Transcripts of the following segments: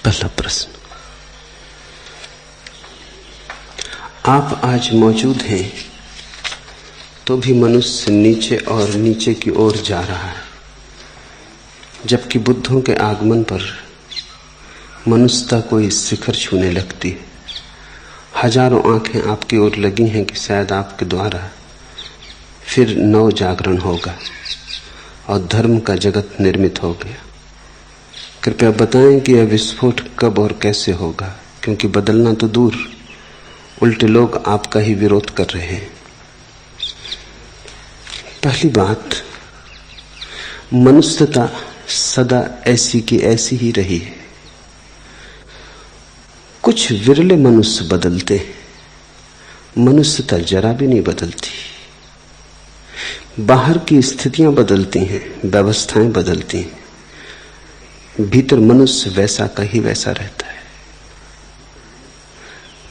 पहला प्रश्न, आप आज मौजूद हैं तो भी मनुष्य नीचे और नीचे की ओर जा रहा है, जबकि बुद्धों के आगमन पर मनुष्यता कोई शिखर छूने लगती है। हजारों आंखें आपकी ओर लगी हैं कि शायद आपके द्वारा फिर नव जागरण होगा और धर्म का जगत निर्मित हो गया। कृपया बताएं कि यह विस्फोट कब और कैसे होगा, क्योंकि बदलना तो दूर, उल्टे लोग आपका ही विरोध कर रहे हैं। पहली बात, मनुष्यता सदा ऐसी की ऐसी ही रही है। कुछ विरले मनुष्य बदलते हैं, मनुष्यता जरा भी नहीं बदलती। बाहर की स्थितियां बदलती हैं, व्यवस्थाएं बदलती हैं, भीतर मनुष्य वैसा का ही वैसा रहता है।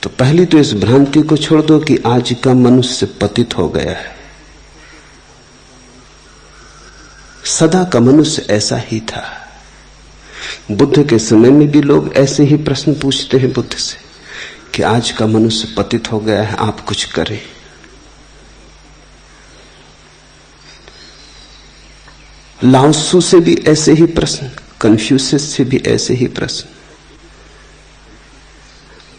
तो पहली तो इस भ्रांति को छोड़ दो कि आज का मनुष्य पतित हो गया है। सदा का मनुष्य ऐसा ही था। बुद्ध के समय में भी लोग ऐसे ही प्रश्न पूछते हैं बुद्ध से कि आज का मनुष्य पतित हो गया है, आप कुछ करें। लाओत्सु से भी ऐसे ही प्रश्न, कन्फ्यूशियस से भी ऐसे ही प्रश्न।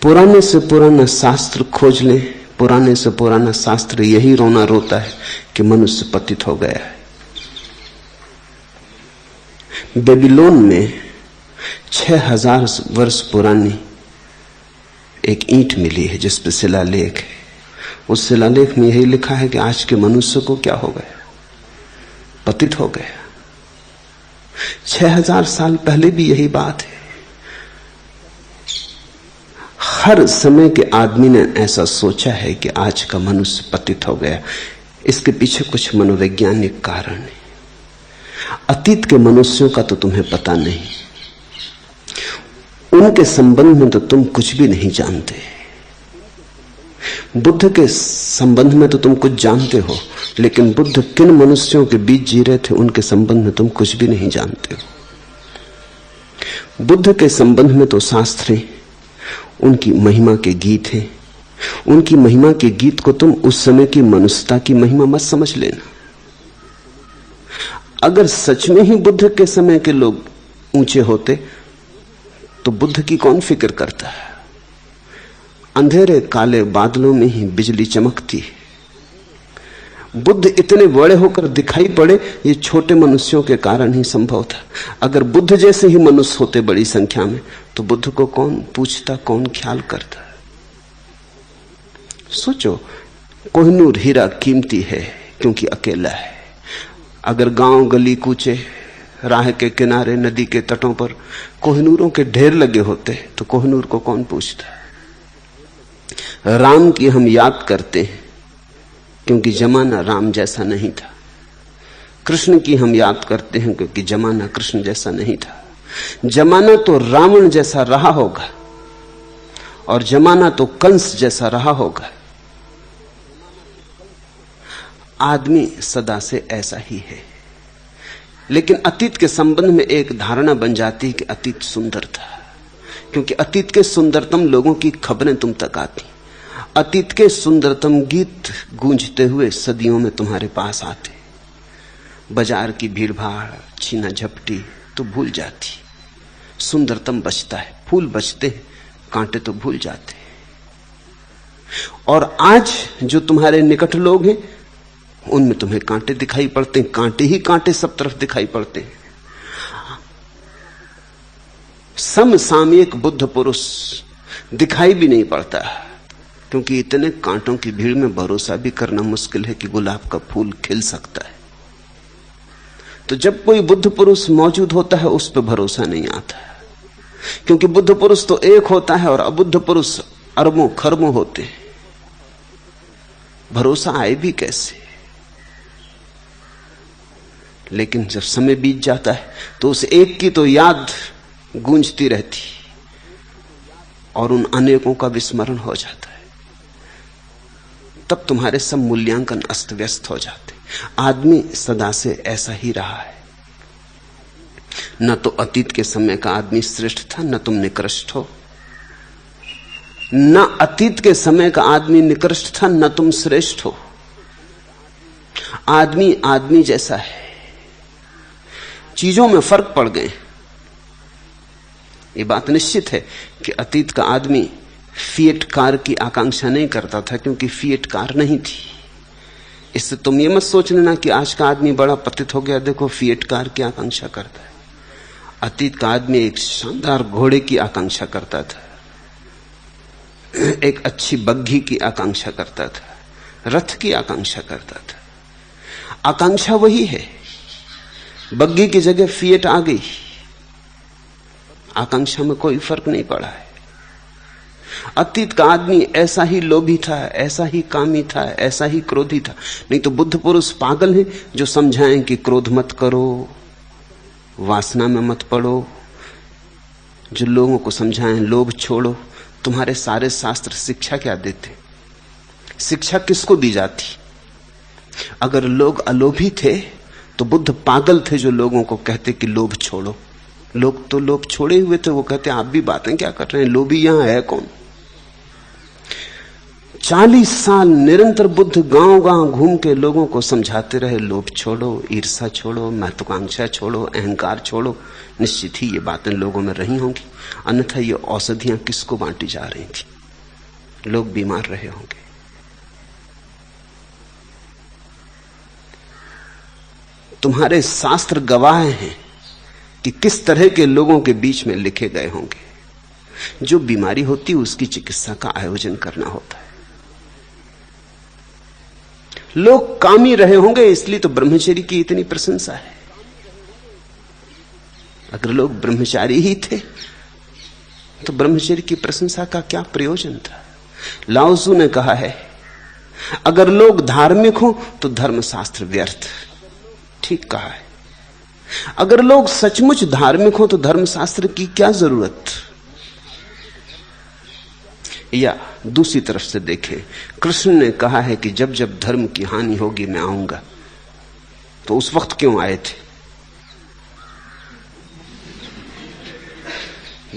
पुराने से पुराना शास्त्र खोज लें, पुराने से पुराना शास्त्र यही रोना रोता है कि मनुष्य पतित हो गया है। बेबीलोन में 6000 वर्ष पुरानी एक ईंट मिली है जिस पर शिलालेख है। उस शिलालेख में यही लिखा है कि आज के मनुष्य को क्या हो गया, पतित हो गया। 6000 साल पहले भी यही बात है। हर समय के आदमी ने ऐसा सोचा है कि आज का मनुष्य पतित हो गया। इसके पीछे कुछ मनोवैज्ञानिक कारण है। अतीत के मनुष्यों का तो तुम्हें पता नहीं, उनके संबंध में तो तुम कुछ भी नहीं जानते। बुद्ध के संबंध में तो तुम कुछ जानते हो, लेकिन बुद्ध किन मनुष्यों के बीच जी रहे थे उनके संबंध में तुम कुछ भी नहीं जानते हो। बुद्ध के संबंध में तो शास्त्र हैं, उनकी महिमा के गीत हैं। उनकी महिमा के गीत को तुम उस समय की मनुष्यता की महिमा मत समझ लेना। अगर सच में ही बुद्ध के समय के लोग ऊंचे होते तो बुद्ध की कौन फिक्र करता है। अंधेरे काले बादलों में ही बिजली चमकती है। बुद्ध इतने बड़े होकर दिखाई पड़े, ये छोटे मनुष्यों के कारण ही संभव था। अगर बुद्ध जैसे ही मनुष्य होते बड़ी संख्या में तो बुद्ध को कौन पूछता, कौन ख्याल करता। सोचो, कोहिनूर हीरा कीमती है क्योंकि अकेला है। अगर गांव गली कूचे, राह के किनारे, नदी के तटों पर कोहिनूरों के ढेर लगे होते तो कोहिनूर को कौन पूछता। राम की हम याद करते हैं क्योंकि जमाना राम जैसा नहीं था। कृष्ण की हम याद करते हैं क्योंकि जमाना कृष्ण जैसा नहीं था। जमाना तो रावण जैसा रहा होगा और जमाना तो कंस जैसा रहा होगा। आदमी सदा से ऐसा ही है। लेकिन अतीत के संबंध में एक धारणा बन जाती है कि अतीत सुंदर था, क्योंकि अतीत के सुंदरतम लोगों की खबरें तुम तक आती। अतीत के सुंदरतम गीत गूंजते हुए सदियों में तुम्हारे पास आते। बाजार की भीड़भाड़, छीना झपटी तो भूल जाती, सुंदरतम बचता है। फूल बचते, कांटे तो भूल जाते। और आज जो तुम्हारे निकट लोग हैं उनमें तुम्हें कांटे दिखाई पड़ते हैं, कांटे ही कांटे सब तरफ दिखाई पड़ते हैं। समसामयिक बुद्ध पुरुष दिखाई भी नहीं पड़ता, क्योंकि इतने कांटों की भीड़ में भरोसा भी करना मुश्किल है कि गुलाब का फूल खिल सकता है। तो जब कोई बुद्ध पुरुष मौजूद होता है उस पर भरोसा नहीं आता, क्योंकि बुद्ध पुरुष तो एक होता है और अबुद्ध पुरुष अरबों खरबों होते हैं। भरोसा आए भी कैसे। लेकिन जब समय बीत जाता है तो उस एक की तो याद गूंजती रहती और उन अनेकों का विस्मरण हो जाता है। तब तुम्हारे सब मूल्यांकन अस्त व्यस्त हो जाते। आदमी सदा से ऐसा ही रहा है। न तो अतीत के समय का आदमी श्रेष्ठ था, न तुम निकृष्ट हो। न अतीत के समय का आदमी निकृष्ट था, न तुम श्रेष्ठ हो। आदमी आदमी जैसा है। चीजों में फर्क पड़ गए। ये बात निश्चित है कि अतीत का आदमी फिएट कार की आकांक्षा नहीं करता था, क्योंकि फिएट कार नहीं थी। इससे तुम ये मत सोच लेना कि आज का आदमी बड़ा पतित हो गया, देखो फिएट कार की आकांक्षा करता है। अतीत का आदमी एक शानदार घोड़े की आकांक्षा करता था, एक अच्छी बग्घी की आकांक्षा करता था, रथ की आकांक्षा करता था। आकांक्षा वही है। बग्घी की जगह फिएट आ गई, आकांक्षा में कोई फर्क नहीं पड़ा है। अतीत का आदमी ऐसा ही लोभी था, ऐसा ही कामी था, ऐसा ही क्रोधी था। नहीं तो बुद्ध पुरुष पागल हैं जो समझाएं कि क्रोध मत करो, वासना में मत पड़ो, जो लोगों को समझाएं लोभ छोड़ो। तुम्हारे सारे शास्त्र शिक्षा क्या देते? शिक्षा किसको दी जाती? अगर लोग अलोभी थे तो बुद्ध पागल थे जो लोगों को कहते कि लोभ छोड़ो। लोग तो लोभ छोड़े हुए थे, वो कहते आप भी बातें क्या कर रहे हैं, लोभी यहां है कौन? 40 साल निरंतर बुद्ध गांव गांव घूम के लोगों को समझाते रहे, लोभ छोड़ो, ईर्ष्या छोड़ो, महत्वाकांक्षा छोड़ो, अहंकार छोड़ो। निश्चित ही ये बातें लोगों में रही होंगी, अन्यथा ये औषधियां किसको बांटी जा रही थी? लोग बीमार रहे होंगे। तुम्हारे शास्त्र गवाह हैं कि किस तरह के लोगों के बीच में लिखे गए होंगे। जो बीमारी होती है उसकी चिकित्सा का आयोजन करना होता है। लोग कामी रहे होंगे, इसलिए तो ब्रह्मचर्य की इतनी प्रशंसा है। अगर लोग ब्रह्मचारी ही थे तो ब्रह्मचर्य की प्रशंसा का क्या प्रयोजन था? लाओ त्सु ने कहा है, अगर लोग धार्मिक हो तो धर्मशास्त्र व्यर्थ। ठीक कहा है। अगर लोग सचमुच धार्मिक हो तो धर्मशास्त्र की क्या जरूरत? या दूसरी तरफ से देखें, कृष्ण ने कहा है कि जब जब धर्म की हानि होगी मैं आऊंगा। तो उस वक्त क्यों आए थे?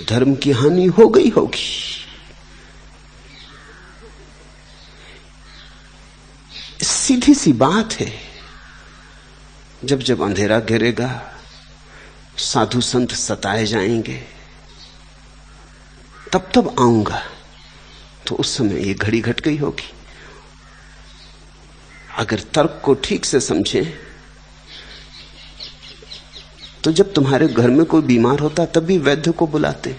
धर्म की हानि हो गई होगी। सीधी सी बात है। जब जब अंधेरा घेरेगा, साधु संत सताए जाएंगे, तब तब आऊंगा। तो उस समय ये घड़ी घट गई होगी। अगर तर्क को ठीक से समझें तो जब तुम्हारे घर में कोई बीमार होता तब भी वैद्य को बुलाते।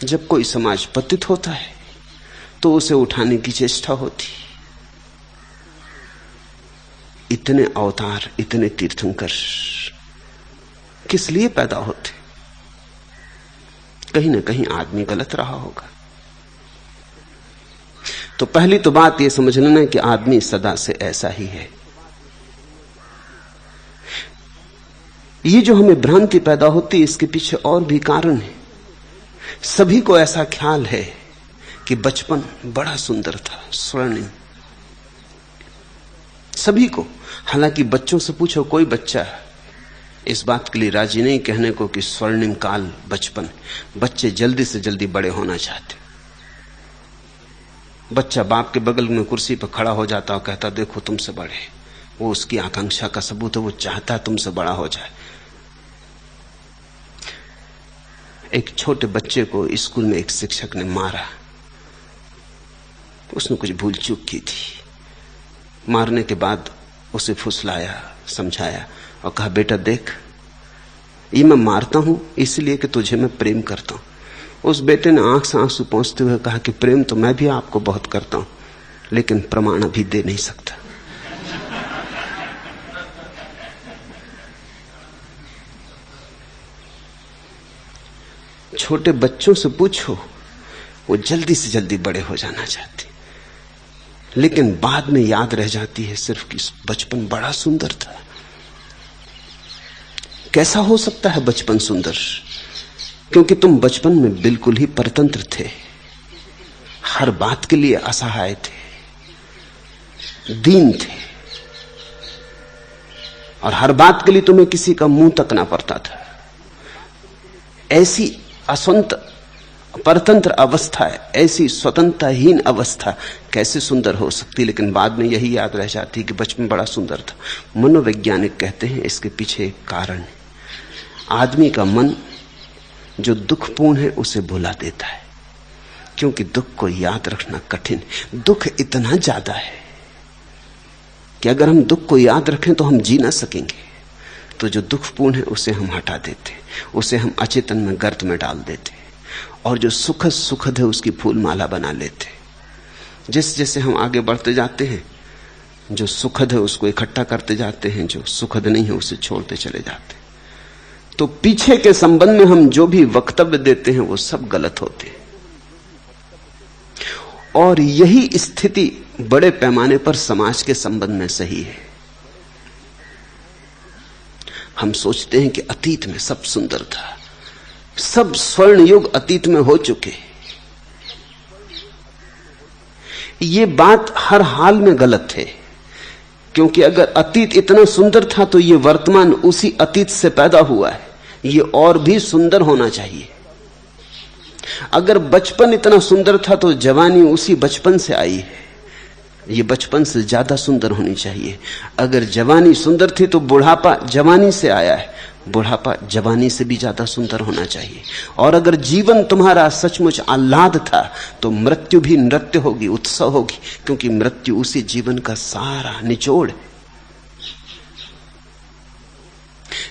जब कोई समाज पतित होता है तो उसे उठाने की चेष्टा होती। इतने अवतार, इतने तीर्थंकर किस लिए पैदा होते? कहीं ना कहीं आदमी गलत रहा होगा। तो पहली तो बात यह समझ लेना कि आदमी सदा से ऐसा ही है। ये जो हमें भ्रांति पैदा होती है, इसके पीछे और भी कारण है। सभी को ऐसा ख्याल है कि बचपन बड़ा सुंदर था, स्वर्णिम। सभी को। हालांकि बच्चों से पूछो, कोई बच्चा इस बात के लिए राजी नहीं कहने को कि स्वर्णिम काल बचपन। बच्चे जल्दी से जल्दी बड़े होना चाहते। बच्चा बाप के बगल में कुर्सी पर खड़ा हो जाता और कहता देखो तुमसे बड़े। वो उसकी आकांक्षा का सबूत है, वो चाहता है तुमसे बड़ा हो जाए। एक छोटे बच्चे को स्कूल में एक शिक्षक ने मारा। उसने कुछ भूल चूक की थी। मारने के बाद उसे फुसलाया, समझाया और कहा बेटा देख, ये मैं मारता हूं इसलिए कि तुझे मैं प्रेम करता हूं। उस बेटे ने आंख से आंसू पोंछते हुए कहा कि प्रेम तो मैं भी आपको बहुत करता हूं, लेकिन प्रमाण अभी दे नहीं सकता। छोटे बच्चों से पूछो, वो जल्दी से जल्दी बड़े हो जाना चाहते, लेकिन बाद में याद रह जाती है सिर्फ कि बचपन बड़ा सुंदर था। कैसा हो सकता है बचपन सुंदर? क्योंकि तुम बचपन में बिल्कुल ही परतंत्र थे, हर बात के लिए असहाय थे, दीन थे। और हर बात के लिए तुम्हें किसी का मुंह तकना पड़ता था। ऐसी असंत परतंत्र अवस्था है, ऐसी स्वतंत्रहीन अवस्था कैसे सुंदर हो सकती। लेकिन बाद में यही याद रह जाती कि बचपन बड़ा सुंदर था। मनोवैज्ञानिक कहते हैं इसके पीछे एक कारण है। आदमी का मन जो दुखपूर्ण है उसे भुला देता है, क्योंकि दुख को याद रखना कठिन है। दुख इतना ज्यादा है कि अगर हम दुख को याद रखें तो हम जी ना सकेंगे। तो जो दुखपूर्ण है उसे हम हटा देते, उसे हम अचेतन में गर्त में डाल देते, और जो सुखद सुखद है उसकी फूल माला बना लेते। जिस जैसे हम आगे बढ़ते जाते हैं, जो सुखद है उसको इकट्ठा करते जाते हैं, जो सुखद नहीं है उसे छोड़ते चले जाते हैं। तो पीछे के संबंध में हम जो भी वक्तव्य देते हैं वो सब गलत होते हैं। और यही स्थिति बड़े पैमाने पर समाज के संबंध में सही है। हम सोचते हैं कि अतीत में सब सुंदर था, सब स्वर्ण युग अतीत में हो चुके। ये बात हर हाल में गलत है, क्योंकि अगर अतीत इतना सुंदर था तो ये वर्तमान उसी अतीत से पैदा हुआ है, ये और भी सुंदर होना चाहिए। अगर बचपन इतना सुंदर था तो जवानी उसी बचपन से आई है, ये बचपन से ज्यादा सुंदर होनी चाहिए। अगर जवानी सुंदर थी तो बुढ़ापा जवानी से आया है, बुढ़ापा जवानी से भी ज्यादा सुंदर होना चाहिए। और अगर जीवन तुम्हारा सचमुच आह्लाद था तो मृत्यु भी नृत्य होगी, उत्सव होगी, क्योंकि मृत्यु उसी जीवन का सारा निचोड़ है।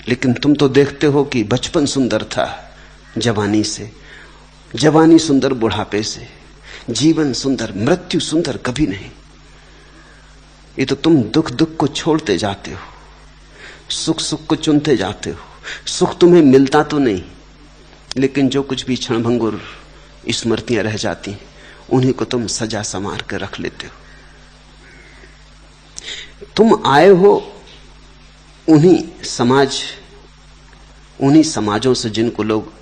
लेकिन तुम तो देखते हो कि बचपन सुंदर था जवानी से, जवानी सुंदर बुढ़ापे से, जीवन सुंदर, मृत्यु सुंदर कभी नहीं। ये तो तुम दुख दुख को छोड़ते जाते हो, सुख सुख को चुनते जाते हो। सुख तुम्हें मिलता तो नहीं, लेकिन जो कुछ भी क्षणभंगुर स्मृतियां रह जाती उन्हीं को तुम सजा संवार कर रख लेते हो। तुम आए हो उन्हीं समाजों से जिनको लोग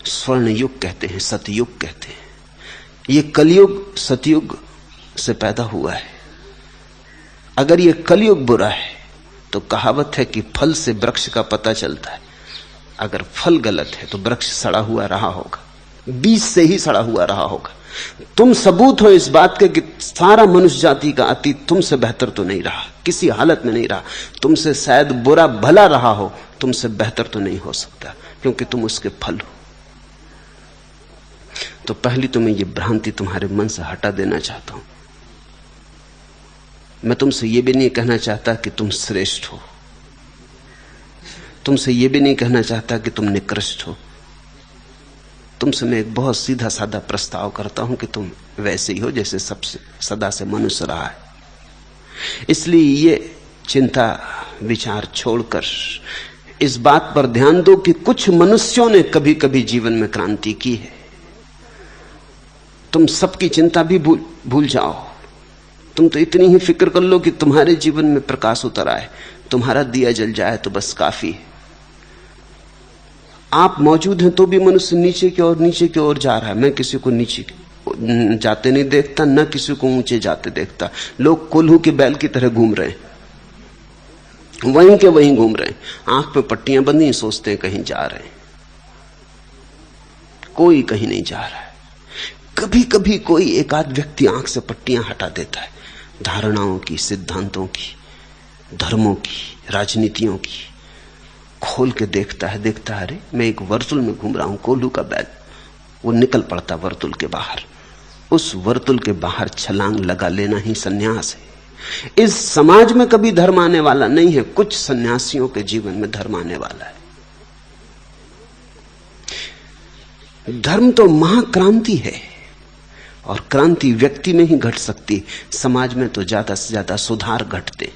स्वर्ण युग कहते हैं, सतयुग कहते हैं। ये कलयुग सतयुग से पैदा हुआ है। अगर ये कलयुग बुरा है तो कहावत है कि फल से वृक्ष का पता चलता है। अगर फल गलत है तो वृक्ष सड़ा हुआ रहा होगा, बीज से ही सड़ा हुआ रहा होगा। तुम सबूत हो इस बात के कि सारा मनुष्य जाति का अतीत तुमसे बेहतर तो नहीं रहा, किसी हालत में नहीं रहा। तुमसे शायद बुरा भला रहा हो, तुमसे बेहतर तो नहीं हो सकता, क्योंकि तुम उसके फल हो। तो पहली तो मैं ये भ्रांति तुम्हारे मन से हटा देना चाहता हूं। मैं तुमसे ये भी नहीं कहना चाहता कि तुम श्रेष्ठ हो, तुमसे ये भी नहीं कहना चाहता कि तुम निकृष्ट हो। तुमसे मैं एक बहुत सीधा साधा प्रस्ताव करता हूं कि तुम वैसे ही हो जैसे सबसे सदा से मनुष्य रहा है। इसलिए ये चिंता विचार छोड़कर इस बात पर ध्यान दो कि कुछ मनुष्यों ने कभी कभी जीवन में क्रांति की है। तुम सबकी चिंता भी भूल जाओ। तुम तो इतनी ही फिक्र कर लो कि तुम्हारे जीवन में प्रकाश उतर आए, तुम्हारा दिया जल जाए तो बस काफी है। आप मौजूद हैं तो भी मनुष्य नीचे की ओर जा रहा है। मैं किसी को नीचे जाते नहीं देखता, न किसी को ऊंचे जाते देखता। लोग कोल्हू के बैल की तरह घूम रहे हैं, वहीं के वहीं घूम रहे हैं, आंख पे पट्टियां बंधी, सोचते हैं कहीं जा रहे हैं। कोई कहीं नहीं जा रहा है। कभी कभी कोई एकाध व्यक्ति आंख से पट्टियां हटा देता है, धारणाओं की, सिद्धांतों की, धर्मों की, राजनीतियों की खोल के देखता है। अरे मैं एक वर्तुल में घूम रहा हूं, कोल्हू का बैल। वो निकल पड़ता वर्तुल के बाहर। उस वर्तुल के बाहर छलांग लगा लेना ही सन्यास है। इस समाज में कभी धर्म आने वाला नहीं है, कुछ सन्यासियों के जीवन में धर्म आने वाला है। धर्म तो महाक्रांति है, और क्रांति व्यक्ति में ही घट सकती, समाज में तो ज्यादा से ज्यादा सुधार घटते।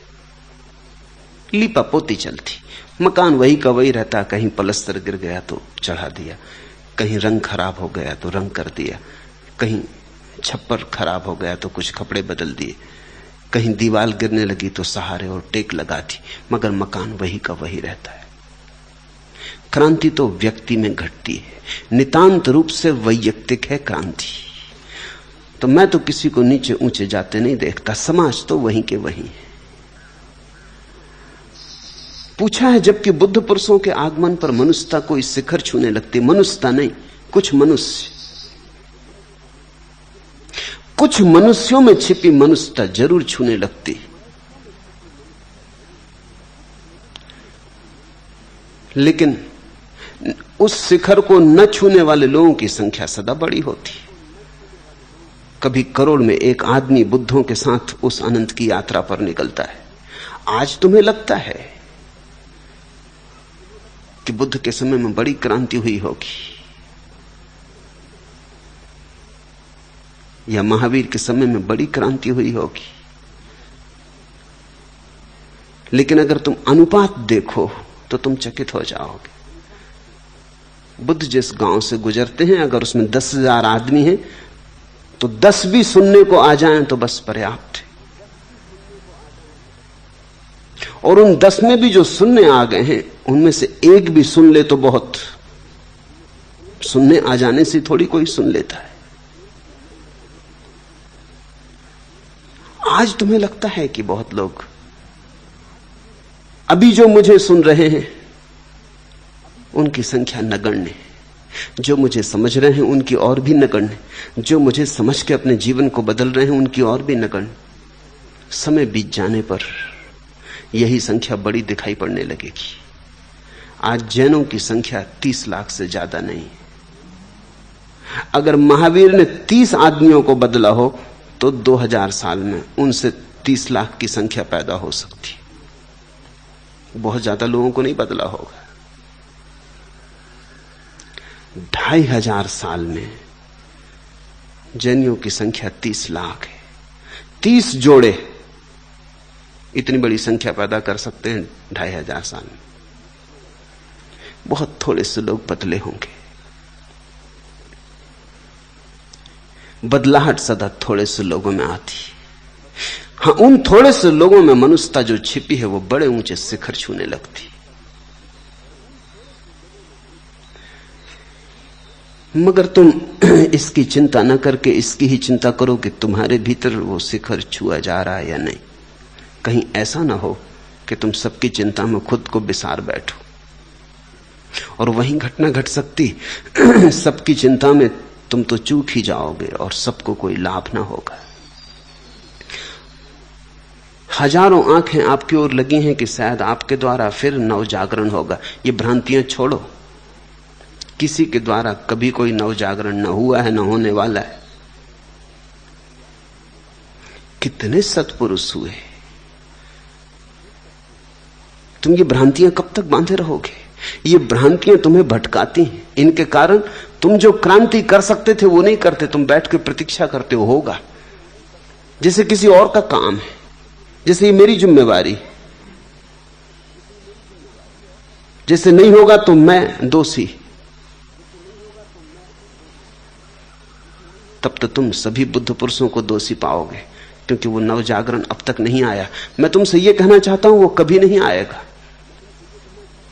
लीपा पोती चलती, मकान वही का वही रहता, कहीं पलस्तर गिर गया तो चढ़ा दिया, कहीं रंग खराब हो गया तो रंग कर दिया, कहीं छप्पर खराब हो गया तो कुछ कपड़े बदल दिए, कहीं दीवार गिरने लगी तो सहारे और टेक लगा दी, मगर मकान वही का वही रहता है। क्रांति तो व्यक्ति में घटती है, नितांत रूप से वैयक्तिक है क्रांति। तो मैं तो किसी को नीचे ऊंचे जाते नहीं देखता, समाज तो वहीं के वहीं है। पूछा है, जबकि बुद्ध पुरुषों के आगमन पर मनुष्यता कोई शिखर छूने लगती, मनुष्यता नहीं, कुछ मनुष्य, कुछ मनुष्यों में छिपी मनुष्यता जरूर छूने लगती। लेकिन उस शिखर को न छूने वाले लोगों की संख्या सदा बड़ी होती। कभी करोड़ में एक आदमी बुद्धों के साथ उस अनंत की यात्रा पर निकलता है। आज तुम्हें लगता है कि बुद्ध के समय में बड़ी क्रांति हुई होगी, या महावीर के समय में बड़ी क्रांति हुई होगी, लेकिन अगर तुम अनुपात देखो तो तुम चकित हो जाओगे। बुद्ध जिस गांव से गुजरते हैं, अगर उसमें 10,000 आदमी हैं तो 10 भी सुनने को आ जाएं तो बस पर्याप्त है। और उन 10 में भी जो सुनने आ गए हैं, उनमें से एक भी सुन ले तो बहुत। सुनने आ जाने से थोड़ी कोई सुन लेता है। आज तुम्हें लगता है कि बहुत लोग, अभी जो मुझे सुन रहे हैं उनकी संख्या नगण्य है, जो मुझे समझ रहे हैं उनकी और भी नगण्य, जो मुझे समझ के अपने जीवन को बदल रहे हैं उनकी और भी नगण्य। समय बीत जाने पर यही संख्या बड़ी दिखाई पड़ने लगेगी। आज जैनों की संख्या 30 लाख से ज्यादा नहीं। अगर महावीर ने 30 आदमियों को बदला हो तो 2000 साल में उनसे 30 लाख की संख्या पैदा हो सकती। बहुत ज्यादा लोगों को नहीं बदला होगा। 2500 साल में जैनियों की संख्या 30 लाख है। 30 जोड़े इतनी बड़ी संख्या पैदा कर सकते हैं 2500 साल में। बहुत थोड़े से लोग बदले होंगे। बदलाहट सदा थोड़े से लोगों में आती। हां, उन थोड़े से लोगों में मनुष्यता जो छिपी है वो बड़े ऊंचे शिखर छूने लगती। मगर तुम इसकी चिंता न करके इसकी ही चिंता करो कि तुम्हारे भीतर वो शिखर छुआ जा रहा है या नहीं। कहीं ऐसा ना हो कि तुम सबकी चिंता में खुद को बिसार बैठो। और वहीं घटना घट सकती, सबकी चिंता में तुम तो चूक ही जाओगे और सबको कोई लाभ ना होगा। हजारों आंखें आपकी ओर लगी हैं कि शायद आपके द्वारा फिर नव जागरण होगा। ये भ्रांतियां छोड़ो। किसी के द्वारा कभी कोई नव जागरण न हुआ है, न होने वाला है। कितने सत्पुरुष हुए। तुम ये भ्रांतियां कब तक बांधे रहोगे? ये भ्रांतियां तुम्हें भटकाती हैं। इनके कारण तुम जो क्रांति कर सकते थे वो नहीं करते। तुम बैठ के प्रतीक्षा करते हो होगा, जैसे किसी और का काम है, जैसे ये मेरी जिम्मेवारी, जैसे नहीं होगा तो मैं दोषी। तब तो तुम सभी बुद्ध पुरुषों को दोषी पाओगे, क्योंकि वो नव जागरण अब तक नहीं आया। मैं तुमसे ये कहना चाहता हूं वो कभी नहीं आएगा।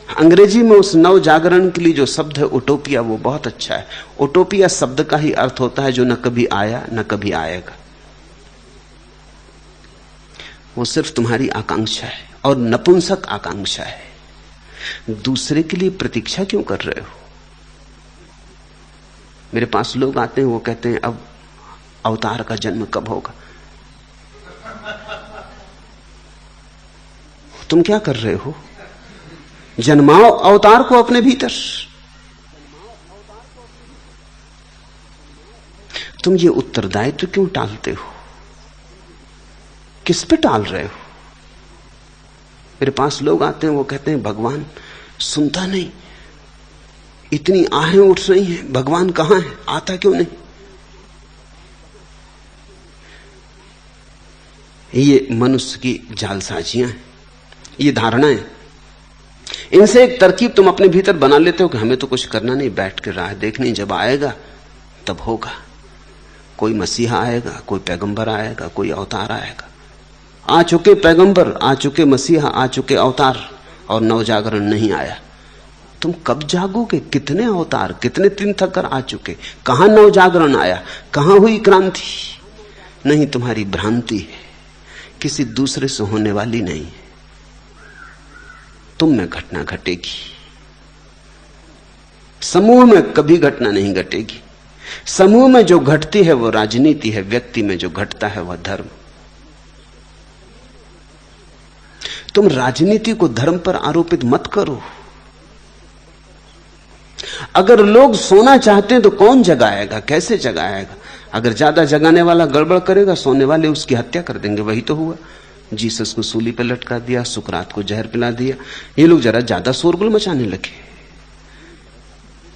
अंग्रेजी में उस नव जागरण के लिए जो शब्द है उटोपिया, वो बहुत अच्छा है। उटोपिया शब्द का ही अर्थ होता है जो न कभी आया न कभी आएगा। वो सिर्फ तुम्हारी आकांक्षा है, और नपुंसक आकांक्षा है। दूसरे के लिए प्रतीक्षा क्यों कर रहे हो? मेरे पास लोग आते हैं, वो कहते हैं अब अवतार का जन्म कब होगा? तुम क्या कर रहे हो? जन्माओ अवतार को अपने भीतर। तुम ये उत्तरदायित्व क्यों टालते हो? किस पे टाल रहे हो? मेरे पास लोग आते हैं, वो कहते हैं भगवान सुनता नहीं, इतनी आहें उठ रही हैं, भगवान कहां है, आता क्यों नहीं? ये मनुष्य की जालसाजियां हैं, ये धारणाएं। इनसे एक तरकीब तुम अपने भीतर बना लेते हो कि हमें तो कुछ करना नहीं, बैठ के राह देखनी, जब आएगा तब होगा। कोई मसीहा आएगा, कोई पैगंबर आएगा, कोई अवतार आएगा। आ चुके पैगंबर, आ चुके मसीहा, आ चुके अवतार, और नव जागरण नहीं आया। तुम कब जागोगे? कितने अवतार, कितने तीर्थंकर आ चुके, कहां नव जागरण आया, कहां हुई क्रांति? नहीं, तुम्हारी भ्रांति है, किसी दूसरे से होने वाली नहीं है। तुम में घटना घटेगी। समूह में कभी घटना नहीं घटेगी। समूह में जो घटती है वो राजनीति है, व्यक्ति में जो घटता है वह धर्म। तुम राजनीति को धर्म पर आरोपित मत करो। अगर लोग सोना चाहते हैं तो कौन जगाएगा, कैसे जगाएगा? अगर ज्यादा जगाने वाला गड़बड़ करेगा, सोने वाले उसकी हत्या कर देंगे। वही तो हुआ। जीसस को सूली पर लटका दिया, सुकरात को जहर पिला दिया। ये लोग जरा ज्यादा शोरगुल मचाने लगे।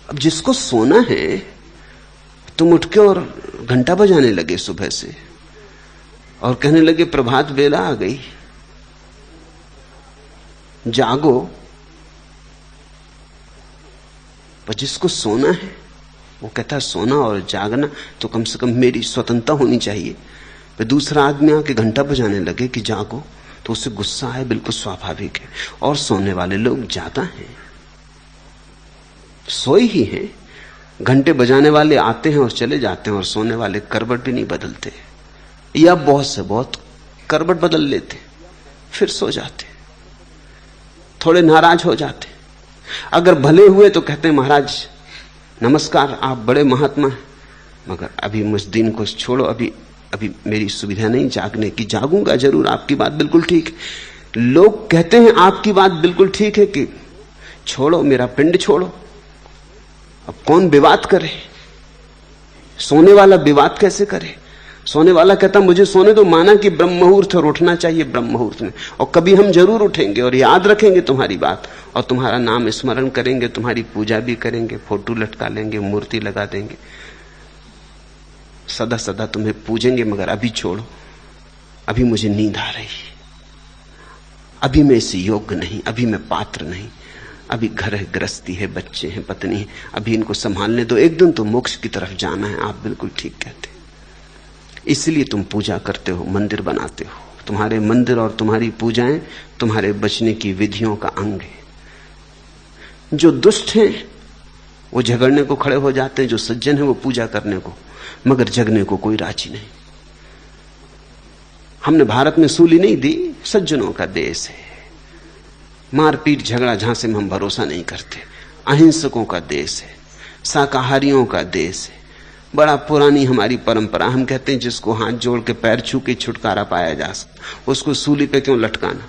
अब जिसको सोना है, तुम उठ के और घंटा बजाने लगे सुबह से और कहने लगे प्रभात बेला आ गई, जागो। पर जिसको सोना है वो कहता है सोना और जागना तो कम से कम मेरी स्वतंत्रता होनी चाहिए। फिर दूसरा आदमी आके घंटा बजाने लगे कि जागो, तो उससे गुस्सा है, बिल्कुल स्वाभाविक है। और सोने वाले लोग ज्यादा हैं, सोए ही हैं। घंटे बजाने वाले आते हैं और चले जाते हैं, और सोने वाले करवट भी नहीं बदलते, या बहुत से बहुत करवट बदल लेते, फिर सो जाते, थोड़े नाराज हो जाते। अगर भले हुए तो कहते हैं महाराज नमस्कार, आप बड़े महात्मा हैं, मगर अभी मुझ दिन को छोड़ो, अभी मेरी सुविधा नहीं जागने की। जागूंगा जरूर, आपकी बात बिल्कुल ठीक है। लोग कहते हैं आपकी बात बिल्कुल ठीक है कि छोड़ो, मेरा पिंड छोड़ो। अब कौन विवाद करे? सोने वाला विवाद कैसे करे? सोने वाला कहता मुझे सोने दो, माना कि ब्रह्म मुहूर्त और उठना चाहिए ब्रह्म मुहूर्त में, और कभी हम जरूर उठेंगे और याद रखेंगे तुम्हारी बात और तुम्हारा नाम स्मरण करेंगे, तुम्हारी पूजा भी करेंगे, फोटो लटका लेंगे, मूर्ति लगा देंगे, सदा सदा तुम्हें पूजेंगे। मगर अभी छोड़ो, अभी मुझे नींद आ रही, अभी मैं इस योग्य नहीं, अभी मैं पात्र नहीं, अभी घर है, गृहस्थी है, बच्चे हैं, पत्नी है, अभी इनको संभालने दो, एक दिन तो मोक्ष की तरफ जाना है। आप बिल्कुल ठीक कहते। इसलिए तुम पूजा करते हो, मंदिर बनाते हो। तुम्हारे मंदिर और तुम्हारी पूजाएं तुम्हारे बचने की विधियों का अंग है। जो दुष्ट हैं वो झगड़ने को खड़े हो जाते हैं, जो सज्जन है वो पूजा करने को, मगर जगने को कोई राजी नहीं। हमने भारत में सूली नहीं दी, सज्जनों का देश है। मारपीट झगड़ा झांसे में हम भरोसा नहीं करते। अहिंसकों का देश है, शाकाहारियों का देश है। बड़ा पुरानी हमारी परंपरा। हम कहते हैं जिसको हाथ जोड़ के पैर छू के छुटकारा पाया जा सकता, उसको सूली पे क्यों लटकाना?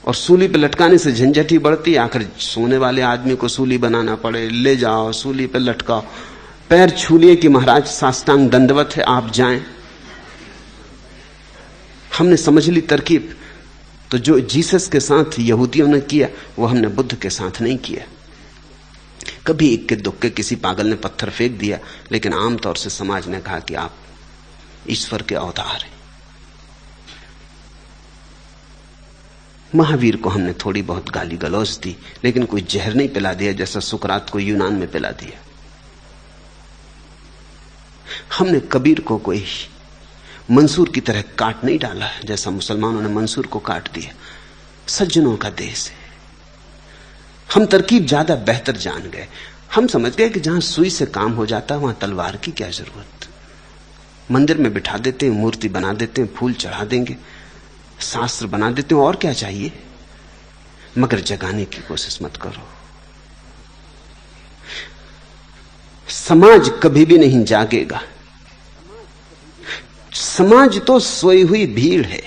और सूली पे लटकाने से झंझट ही बढ़ती, आखिर सोने वाले आदमी को सूली बनाना पड़े। ले जाओ, सूली पे लटकाओ, पैर छू लिए कि महाराज साष्टांग दंडवत है, आप जाएं। हमने समझ ली तरकीब। तो जो जीसस के साथ यहूदियों ने किया वो हमने बुद्ध के साथ नहीं किया। कभी इक्के दुक्के किसी पागल ने पत्थर फेंक दिया, लेकिन आमतौर से समाज ने कहा कि आप ईश्वर के अवतार हैं। महावीर को हमने थोड़ी बहुत गाली गलौज दी, लेकिन कोई जहर नहीं पिला दिया जैसा सुकरात को यूनान में पिला दिया। हमने कबीर को कोई मंसूर की तरह काट नहीं डाला जैसा मुसलमानों ने मंसूर को काट दिया। सज्जनों का देश है। हम तरकीब ज्यादा बेहतर जान गए। हम समझ गए कि जहां सुई से काम हो जाता है वहां तलवार की क्या जरूरत। मंदिर में बिठा देते हैं, मूर्ति बना देते हैं, फूल चढ़ा देंगे, शास्त्र बना देते हैं, और क्या चाहिए? मगर जगाने की कोशिश मत करो। समाज कभी भी नहीं जागेगा। समाज तो सोई हुई भीड़ है।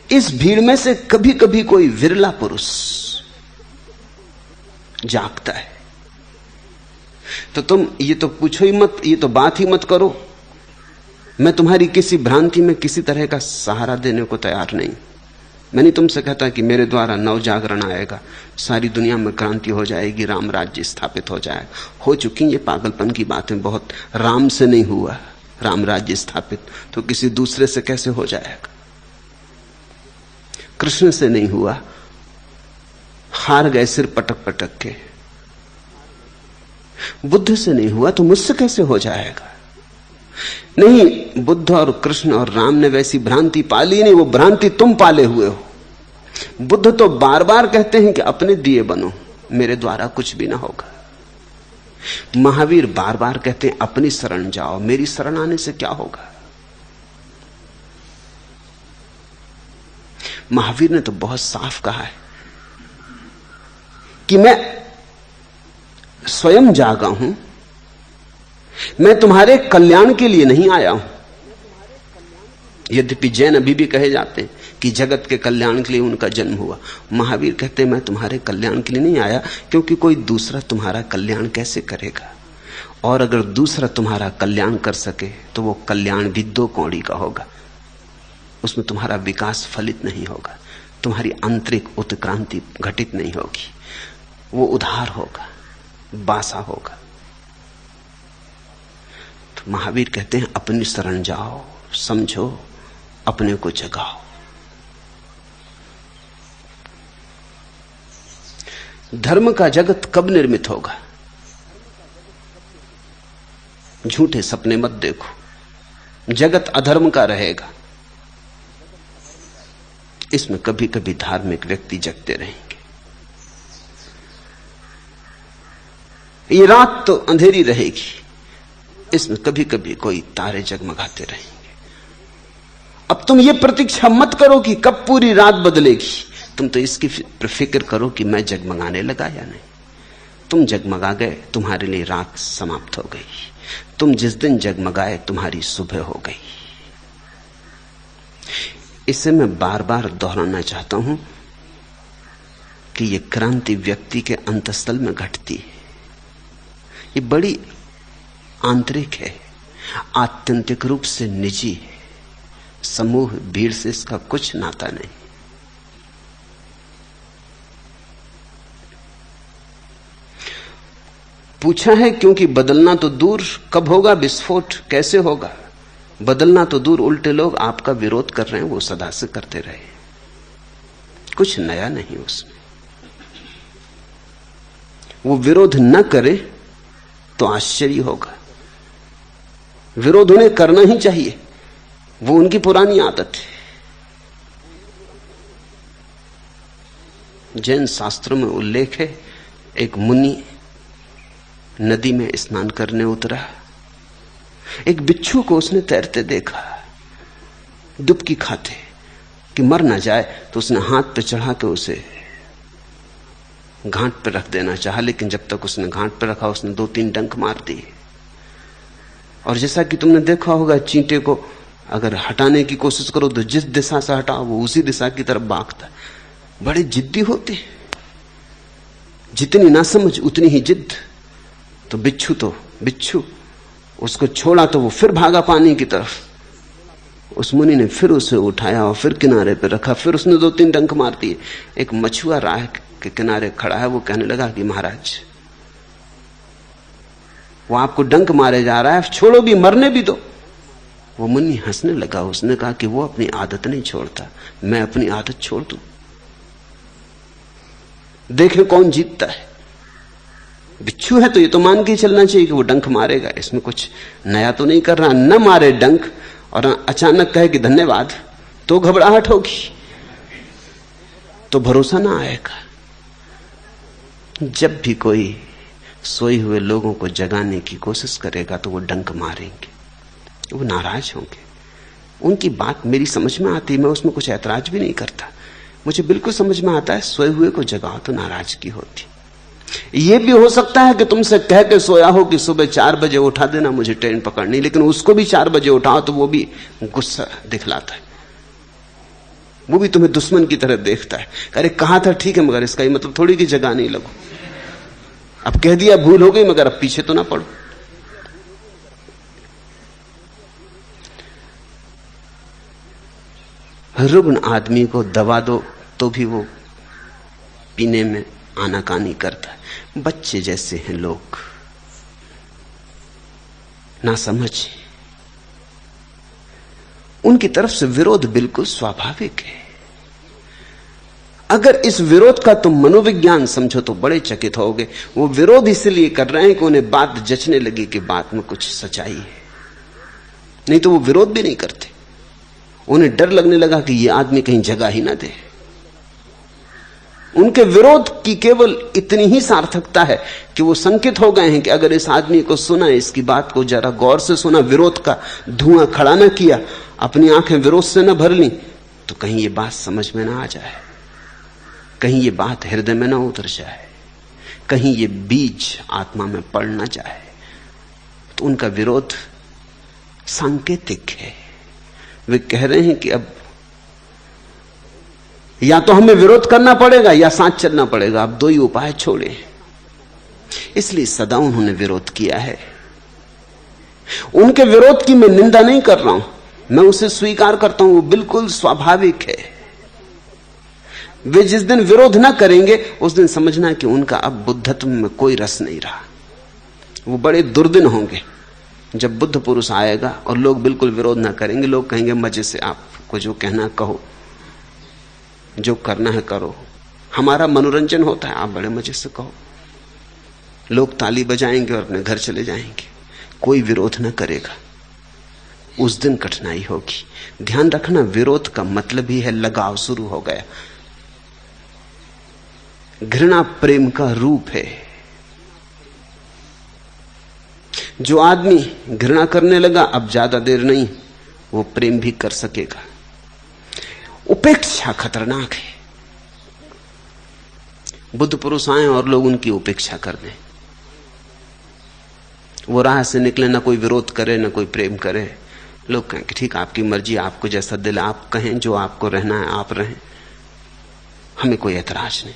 इस भीड़ में से कभी कभी कोई विरला पुरुष जागता है। तो तुम ये तो पूछो ही मत, ये तो बात ही मत करो। मैं तुम्हारी किसी भ्रांति में किसी तरह का सहारा देने को तैयार नहीं। मैं नहीं तुमसे कहता कि मेरे द्वारा नव जागरण आएगा, सारी दुनिया में क्रांति हो जाएगी, राम राज्य स्थापित हो जाएगा। हो चुकी ये पागलपन की बातें बहुत। राम से नहीं हुआ राम राज्य स्थापित, तो किसी दूसरे से कैसे हो जाएगा? कृष्ण से नहीं हुआ, हार गए सिर पटक पटक के। बुद्ध से नहीं हुआ तो मुझसे कैसे हो जाएगा? नहीं, बुद्ध और कृष्ण और राम ने वैसी भ्रांति पाली नहीं, वो भ्रांति तुम पाले हुए हो। बुद्ध तो बार बार कहते हैं कि अपने दिए बनो, मेरे द्वारा कुछ भी ना होगा। महावीर बार बार कहते हैं अपनी शरण जाओ, मेरी शरण आने से क्या होगा? महावीर ने तो बहुत साफ कहा है कि मैं स्वयं जागा हूं, मैं तुम्हारे कल्याण के लिए नहीं आया हूं। यद्यपि जैन अभी भी कहे जाते हैं कि जगत के कल्याण के लिए उनका जन्म हुआ। महावीर कहते हैं मैं तुम्हारे कल्याण के लिए नहीं आया, क्योंकि कोई दूसरा तुम्हारा कल्याण कैसे करेगा, और अगर दूसरा तुम्हारा कल्याण कर सके तो वो कल्याण भी दो कौड़ी का होगा, उसमें तुम्हारा विकास फलित नहीं होगा, तुम्हारी आंतरिक उत्क्रांति घटित नहीं होगी, वो उधार होगा, बासा होगा। तो महावीर कहते हैं अपनी शरण जाओ, समझो, अपने को जगाओ। धर्म का जगत कब निर्मित होगा? झूठे सपने मत देखो, जगत अधर्म का रहेगा। इसमें कभी कभी धार्मिक व्यक्ति जगते रहेंगे। ये रात तो अंधेरी रहेगी, इसमें कभी कभी कोई तारे जगमगाते रहेंगे। अब तुम ये प्रतीक्षा मत करो कि कब पूरी रात बदलेगी, तुम तो इसकी फिक्र करो कि मैं जगमगाने लगा या नहीं। तुम जगमगा गए, तुम्हारे लिए रात समाप्त हो गई। तुम जिस दिन जगमगाए, तुम्हारी सुबह हो गई। इसे मैं बार बार दोहराना चाहता हूं कि यह क्रांति व्यक्ति के अंतस्थल में घटती है। ये बड़ी आंतरिक है, आत्यंतिक रूप से निजी है। समूह भीड़ से इसका कुछ नाता नहीं। पूछा है क्योंकि बदलना तो दूर, कब होगा विस्फोट, कैसे होगा? बदलना तो दूर, उल्टे लोग आपका विरोध कर रहे हैं, वो सदा से करते रहे, कुछ नया नहीं उसमें। वो विरोध न करे तो आश्चर्य होगा। विरोध उन्हें करना ही चाहिए, वो उनकी पुरानी आदत है। जैन शास्त्रों में उल्लेख है, एक मुनि नदी में स्नान करने उतरा, एक बिच्छू को उसने तैरते देखा, डुबकी खाते कि मर ना जाए, तो उसने हाथ पे चढ़ा के उसे घाट पे रख देना चाहा, लेकिन जब तक उसने घाट पे रखा उसने 2-3 डंक मार दिए। और जैसा कि तुमने देखा होगा, चींटे को अगर हटाने की कोशिश करो तो जिस दिशा से हटाओ वो उसी दिशा की तरफ भागता है। बड़े जिद्दी होते, जितनी ना समझ उतनी ही जिद्द। तो बिच्छू उसको छोड़ा तो वो फिर भागा पानी की तरफ। उस मुनि ने फिर उसे उठाया और फिर किनारे पे रखा, फिर उसने 2-3 डंक मार दिए। एक मछुआ राह के किनारे खड़ा है, वो कहने लगा कि महाराज, वो आपको डंक मारे जा रहा है, छोड़ो भी, मरने भी दो। वो मुनि हंसने लगा, उसने कहा कि वो अपनी आदत नहीं छोड़ता, मैं अपनी आदत छोड़ दूं, देखें कौन जीतता है। बिच्छू है तो ये तो मान के चलना चाहिए कि वो डंक मारेगा, इसमें कुछ नया तो नहीं कर रहा। न मारे डंक और अचानक कहे कि धन्यवाद, तो घबराहट होगी, तो भरोसा ना आएगा। जब भी कोई सोए हुए लोगों को जगाने की कोशिश करेगा तो वो डंक मारेंगे, वो नाराज होंगे। उनकी बात मेरी समझ में आती, मैं उसमें कुछ ऐतराज भी नहीं करता। मुझे बिल्कुल समझ में आता है, सोए हुए को जगाओ तो नाराजगी होती। यह भी हो सकता है कि तुमसे कह के सोया हो कि सुबह 4 बजे उठा देना, मुझे ट्रेन पकड़नी, लेकिन उसको भी 4 बजे उठाओ तो वो भी गुस्सा दिखलाता है, वो भी तुम्हें दुश्मन की तरह देखता है। अरे कहा था ठीक है, मगर इसका ही मतलब थोड़ी कि जगा नहीं लगो। अब कह दिया भूल हो गई, मगर अब पीछे तो ना पड़ो। रुग्ण आदमी को दवा दो तो भी वो पीने में आनाकानी करता है। बच्चे जैसे हैं लोग, ना समझ, उनकी तरफ से विरोध बिल्कुल स्वाभाविक है। अगर इस विरोध का तुम मनोविज्ञान समझो तो बड़े चकित होगे। वो विरोध इसलिए कर रहे हैं कि उन्हें बात जचने लगी कि बात में कुछ सच्चाई है, नहीं तो वो विरोध भी नहीं करते। उन्हें डर लगने लगा कि ये आदमी कहीं जगह ही ना दे। उनके विरोध की केवल इतनी ही सार्थकता है कि वो संकित हो गए हैं कि अगर इस आदमी को सुना, इसकी बात को जरा गौर से सुना, विरोध का धुआं खड़ा न किया, अपनी आंखें विरोध से न भर ली, तो कहीं ये बात समझ में ना आ जाए, कहीं ये बात हृदय में ना उतर जाए, कहीं ये बीज आत्मा में पड़ ना जाए, तो उनका विरोध सांकेतिक है। वे कह रहे हैं कि अब या तो हमें विरोध करना पड़ेगा या साथ चलना पड़ेगा, अब दो ही उपाय छोड़े। इसलिए सदा उन्होंने विरोध किया है। उनके विरोध की मैं निंदा नहीं कर रहा हूं, मैं उसे स्वीकार करता हूं, वो बिल्कुल स्वाभाविक है। वे जिस दिन विरोध ना करेंगे उस दिन समझना कि उनका अब बुद्धत्व में कोई रस नहीं रहा। वो बड़े दुर्दिन होंगे जब बुद्ध पुरुष आएगा और लोग बिल्कुल विरोध ना करेंगे। लोग कहेंगे मजे से आपको जो कहना कहो, जो करना है करो, हमारा मनोरंजन होता है, आप बड़े मजे से कहो। लोग ताली बजाएंगे और अपने घर चले जाएंगे, कोई विरोध ना करेगा। उस दिन कठिनाई होगी। ध्यान रखना, विरोध का मतलब ही है लगाव शुरू हो गया। घृणा प्रेम का रूप है। जो आदमी घृणा करने लगा अब ज्यादा देर नहीं वो प्रेम भी कर सकेगा। उपेक्षा खतरनाक है। बुद्ध पुरुष आए और लोग उनकी उपेक्षा कर दें, वो राह से निकले, ना कोई विरोध करे ना कोई प्रेम करे। लोग कहें कि ठीक आपकी मर्जी, आपको जैसा दिल आप कहें, जो आपको रहना है आप रहें, हमें कोई ऐतराज नहीं।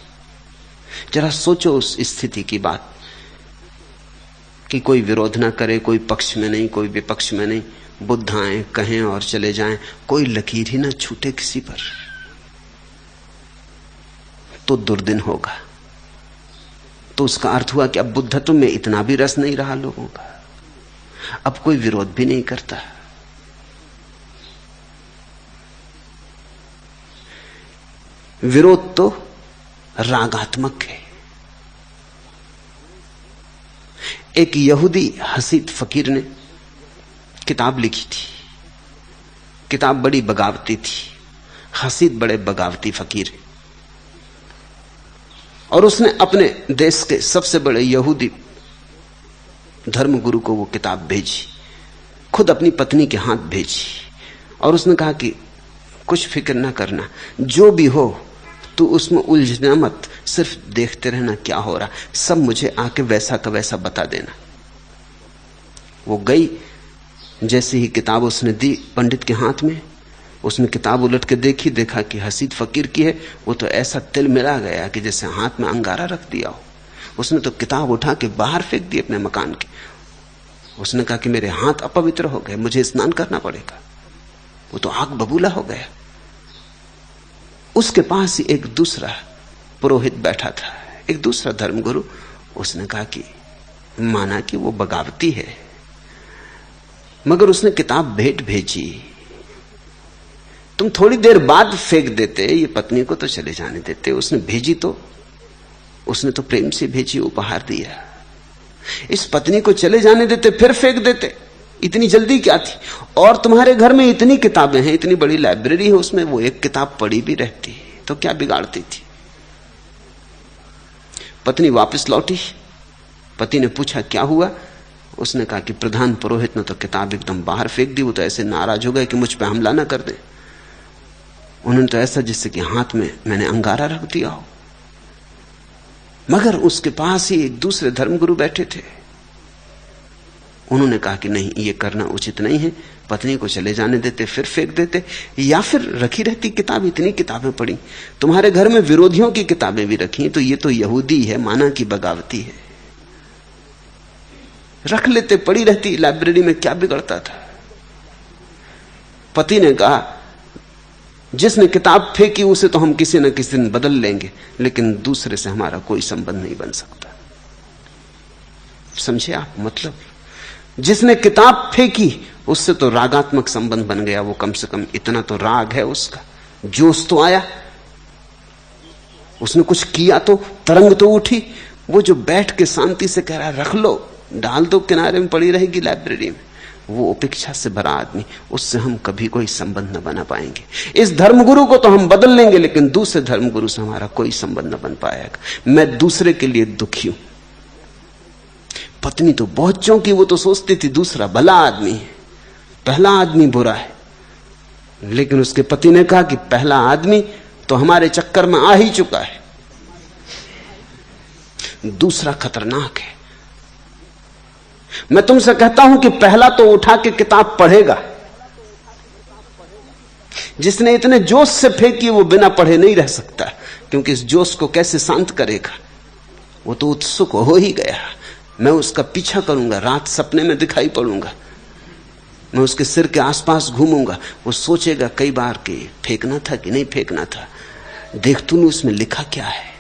जरा सोचो उस स्थिति की बात कि कोई विरोध ना करे, कोई पक्ष में नहीं कोई विपक्ष में नहीं, बुद्ध आए कहें और चले जाएं, कोई लकीर ही ना छूटे किसी पर, तो दुर्दिन होगा। तो उसका अर्थ हुआ कि अब बुद्धत्व में इतना भी रस नहीं रहा लोगों का, अब कोई विरोध भी नहीं करता। विरोध तो रागात्मक है। एक यहूदी हसीद फकीर ने किताब लिखी थी। किताब बड़ी बगावती थी। हसीद बड़े बगावती फकीर है, और उसने अपने देश के सबसे बड़े यहूदी धर्मगुरु को वो किताब भेजी, खुद अपनी पत्नी के हाथ भेजी, और उसने कहा कि कुछ फिक्र ना करना, जो भी हो तू उसमें उलझना मत, सिर्फ देखते रहना क्या हो रहा, सब मुझे आके वैसा का वैसा बता देना। वो गई, जैसे ही किताब उसने दी पंडित के हाथ में, उसने किताब उलट के देखी, देखा कि हसीद फकीर की है। वो तो ऐसा तिल मिला गया कि जैसे हाथ में अंगारा रख दिया हो। उसने तो किताब उठा के बाहर फेंक दी अपने मकान के। उसने कहा कि मेरे हाथ अपवित्र हो गए, मुझे स्नान करना पड़ेगा। वो तो आग बबूला हो गया। उसके पास ही एक दूसरा पुरोहित बैठा था, एक दूसरा धर्मगुरु। उसने कहा कि माना कि वो बगावती है, मगर उसने किताब भेंट भेजी, तुम थोड़ी देर बाद फेंक देते, ये पत्नी को तो चले जाने देते। उसने भेजी तो उसने तो प्रेम से भेजी, उपहार दिया। इस पत्नी को चले जाने देते फिर फेंक देते, इतनी जल्दी क्या थी? और तुम्हारे घर में इतनी किताबें हैं, इतनी बड़ी लाइब्रेरी है, उसमें वो एक किताब पड़ी भी रहती तो क्या बिगाड़ती थी? पत्नी वापस लौटी। पति ने पूछा क्या हुआ? उसने कहा कि प्रधान पुरोहित ने तो किताब एकदम बाहर फेंक दी। वो तो ऐसे नाराज हो गए कि मुझ पे हमला ना कर दे। उन्होंने तो ऐसा जिससे कि हाथ में मैंने अंगारा रख दिया हो। मगर उसके पास ही एक दूसरे धर्मगुरु बैठे थे। उन्होंने कहा कि नहीं, ये करना उचित नहीं है, पत्नी को चले जाने देते फिर फेंक देते, या फिर रखी रहती किताब। इतनी किताबें पड़ी, तुम्हारे घर में विरोधियों की किताबें भी रखी, तो ये तो यहूदी है, माना कि बगावती है, रख लेते, पड़ी रहती लाइब्रेरी में, क्या बिगड़ता था? पति ने कहा जिसने किताब फेंकी उसे तो हम किसी न किसी दिन बदल लेंगे, लेकिन दूसरे से हमारा कोई संबंध नहीं बन सकता। समझे आप? मतलब जिसने किताब फेंकी उससे तो रागात्मक संबंध बन गया। वो कम से कम इतना तो राग है उसका, जोश तो आया, उसने कुछ किया तो तरंग तो उठी। वो जो बैठ के शांति से कह रहा है रख लो, डाल दो, किनारे में पड़ी रहेगी लाइब्रेरी में, वो उपेक्षा से भरा आदमी, उससे हम कभी कोई संबंध न बना पाएंगे। इस धर्मगुरु को तो हम बदल लेंगे, लेकिन दूसरे धर्मगुरु से हमारा कोई संबंध न बन पाएगा। मैं दूसरे के लिए दुखी हूं। पत्नी तो बहुत चौंकी। वो तो सोचती थी दूसरा भला आदमी है, पहला आदमी बुरा है। लेकिन उसके पति ने कहा कि पहला आदमी तो हमारे चक्कर में आ ही चुका है, दूसरा खतरनाक है। मैं तुमसे कहता हूं कि पहला तो उठा के किताब पढ़ेगा। जिसने इतने जोश से फेंकी वो बिना पढ़े नहीं रह सकता, क्योंकि इस जोश को कैसे शांत करेगा? वो तो उत्सुक हो ही गया। मैं उसका पीछा करूंगा, रात सपने में दिखाई पड़ूंगा, मैं उसके सिर के आसपास घूमूंगा। वो सोचेगा कई बार कि फेंकना था कि नहीं फेंकना था, देख तूने उसमें लिखा क्या है।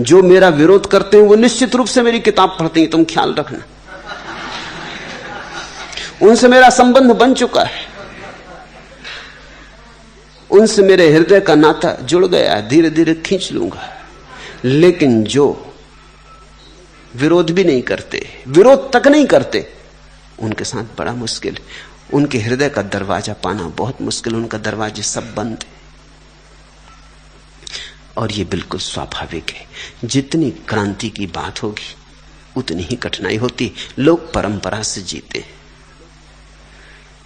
जो मेरा विरोध करते हैं वो निश्चित रूप से मेरी किताब पढ़ते हैं, तुम ख्याल रखना। उनसे मेरा संबंध बन चुका है, उनसे मेरे हृदय का नाता जुड़ गया, धीरे धीरे खींच लूंगा। लेकिन जो विरोध भी नहीं करते, विरोध तक नहीं करते, उनके साथ बड़ा मुश्किल है। उनके हृदय का दरवाजा पाना बहुत मुश्किल, उनका दरवाजे सब बंद है। और ये बिल्कुल स्वाभाविक है। जितनी क्रांति की बात होगी उतनी ही कठिनाई होती। लोग परंपरा से जीते हैं,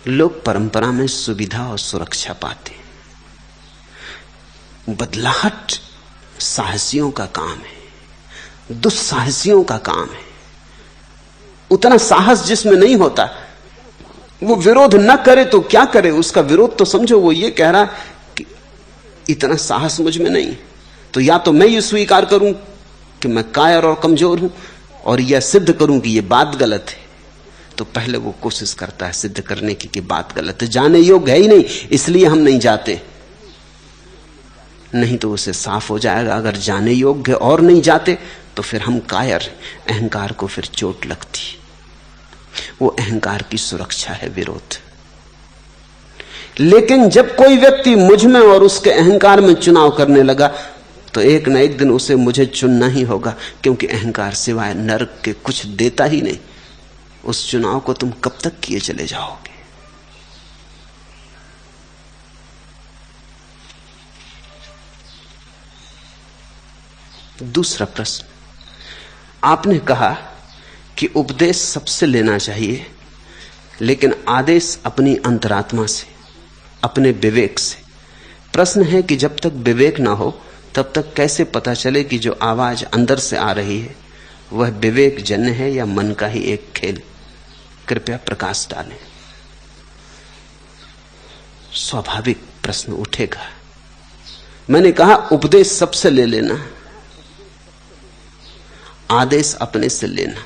लोग परंपरा में सुविधा और सुरक्षा पाते हैं। बदलाहट साहसियों का काम है, दुस्साहसियों का काम है। उतना साहस जिसमें नहीं होता, वो विरोध न करे तो क्या करे? उसका विरोध तो समझो वो ये कह रहा कि इतना साहस मुझ में नहीं, तो या तो मैं ये स्वीकार करूं कि मैं कायर और कमजोर हूं, और यह सिद्ध करूं कि यह बात गलत है। तो पहले वो कोशिश करता है सिद्ध करने की कि बात गलत है। जाने योग्य है ही नहीं, इसलिए हम नहीं जाते, नहीं तो उसे साफ हो जाएगा। अगर जाने योग्य और नहीं जाते तो फिर हम कायर, अहंकार को फिर चोट लगती। वो अहंकार की सुरक्षा है विरोध। लेकिन जब कोई व्यक्ति मुझ में और उसके अहंकार में चुनाव करने लगा तो एक न एक दिन उसे मुझे चुनना ही होगा, क्योंकि अहंकार सिवाय नरक के कुछ देता ही नहीं। उस चुनाव को तुम कब तक किए चले जाओगे? दूसरा प्रश्न, आपने कहा कि उपदेश सबसे लेना चाहिए, लेकिन आदेश अपनी अंतरात्मा से, अपने विवेक से। प्रश्न है कि जब तक विवेक ना हो तब तक कैसे पता चले कि जो आवाज अंदर से आ रही है वह विवेक जन्य है या मन का ही एक खेल? कृपया प्रकाश डालें। स्वाभाविक प्रश्न उठेगा। मैंने कहा उपदेश सबसे ले लेना, आदेश अपने से लेना।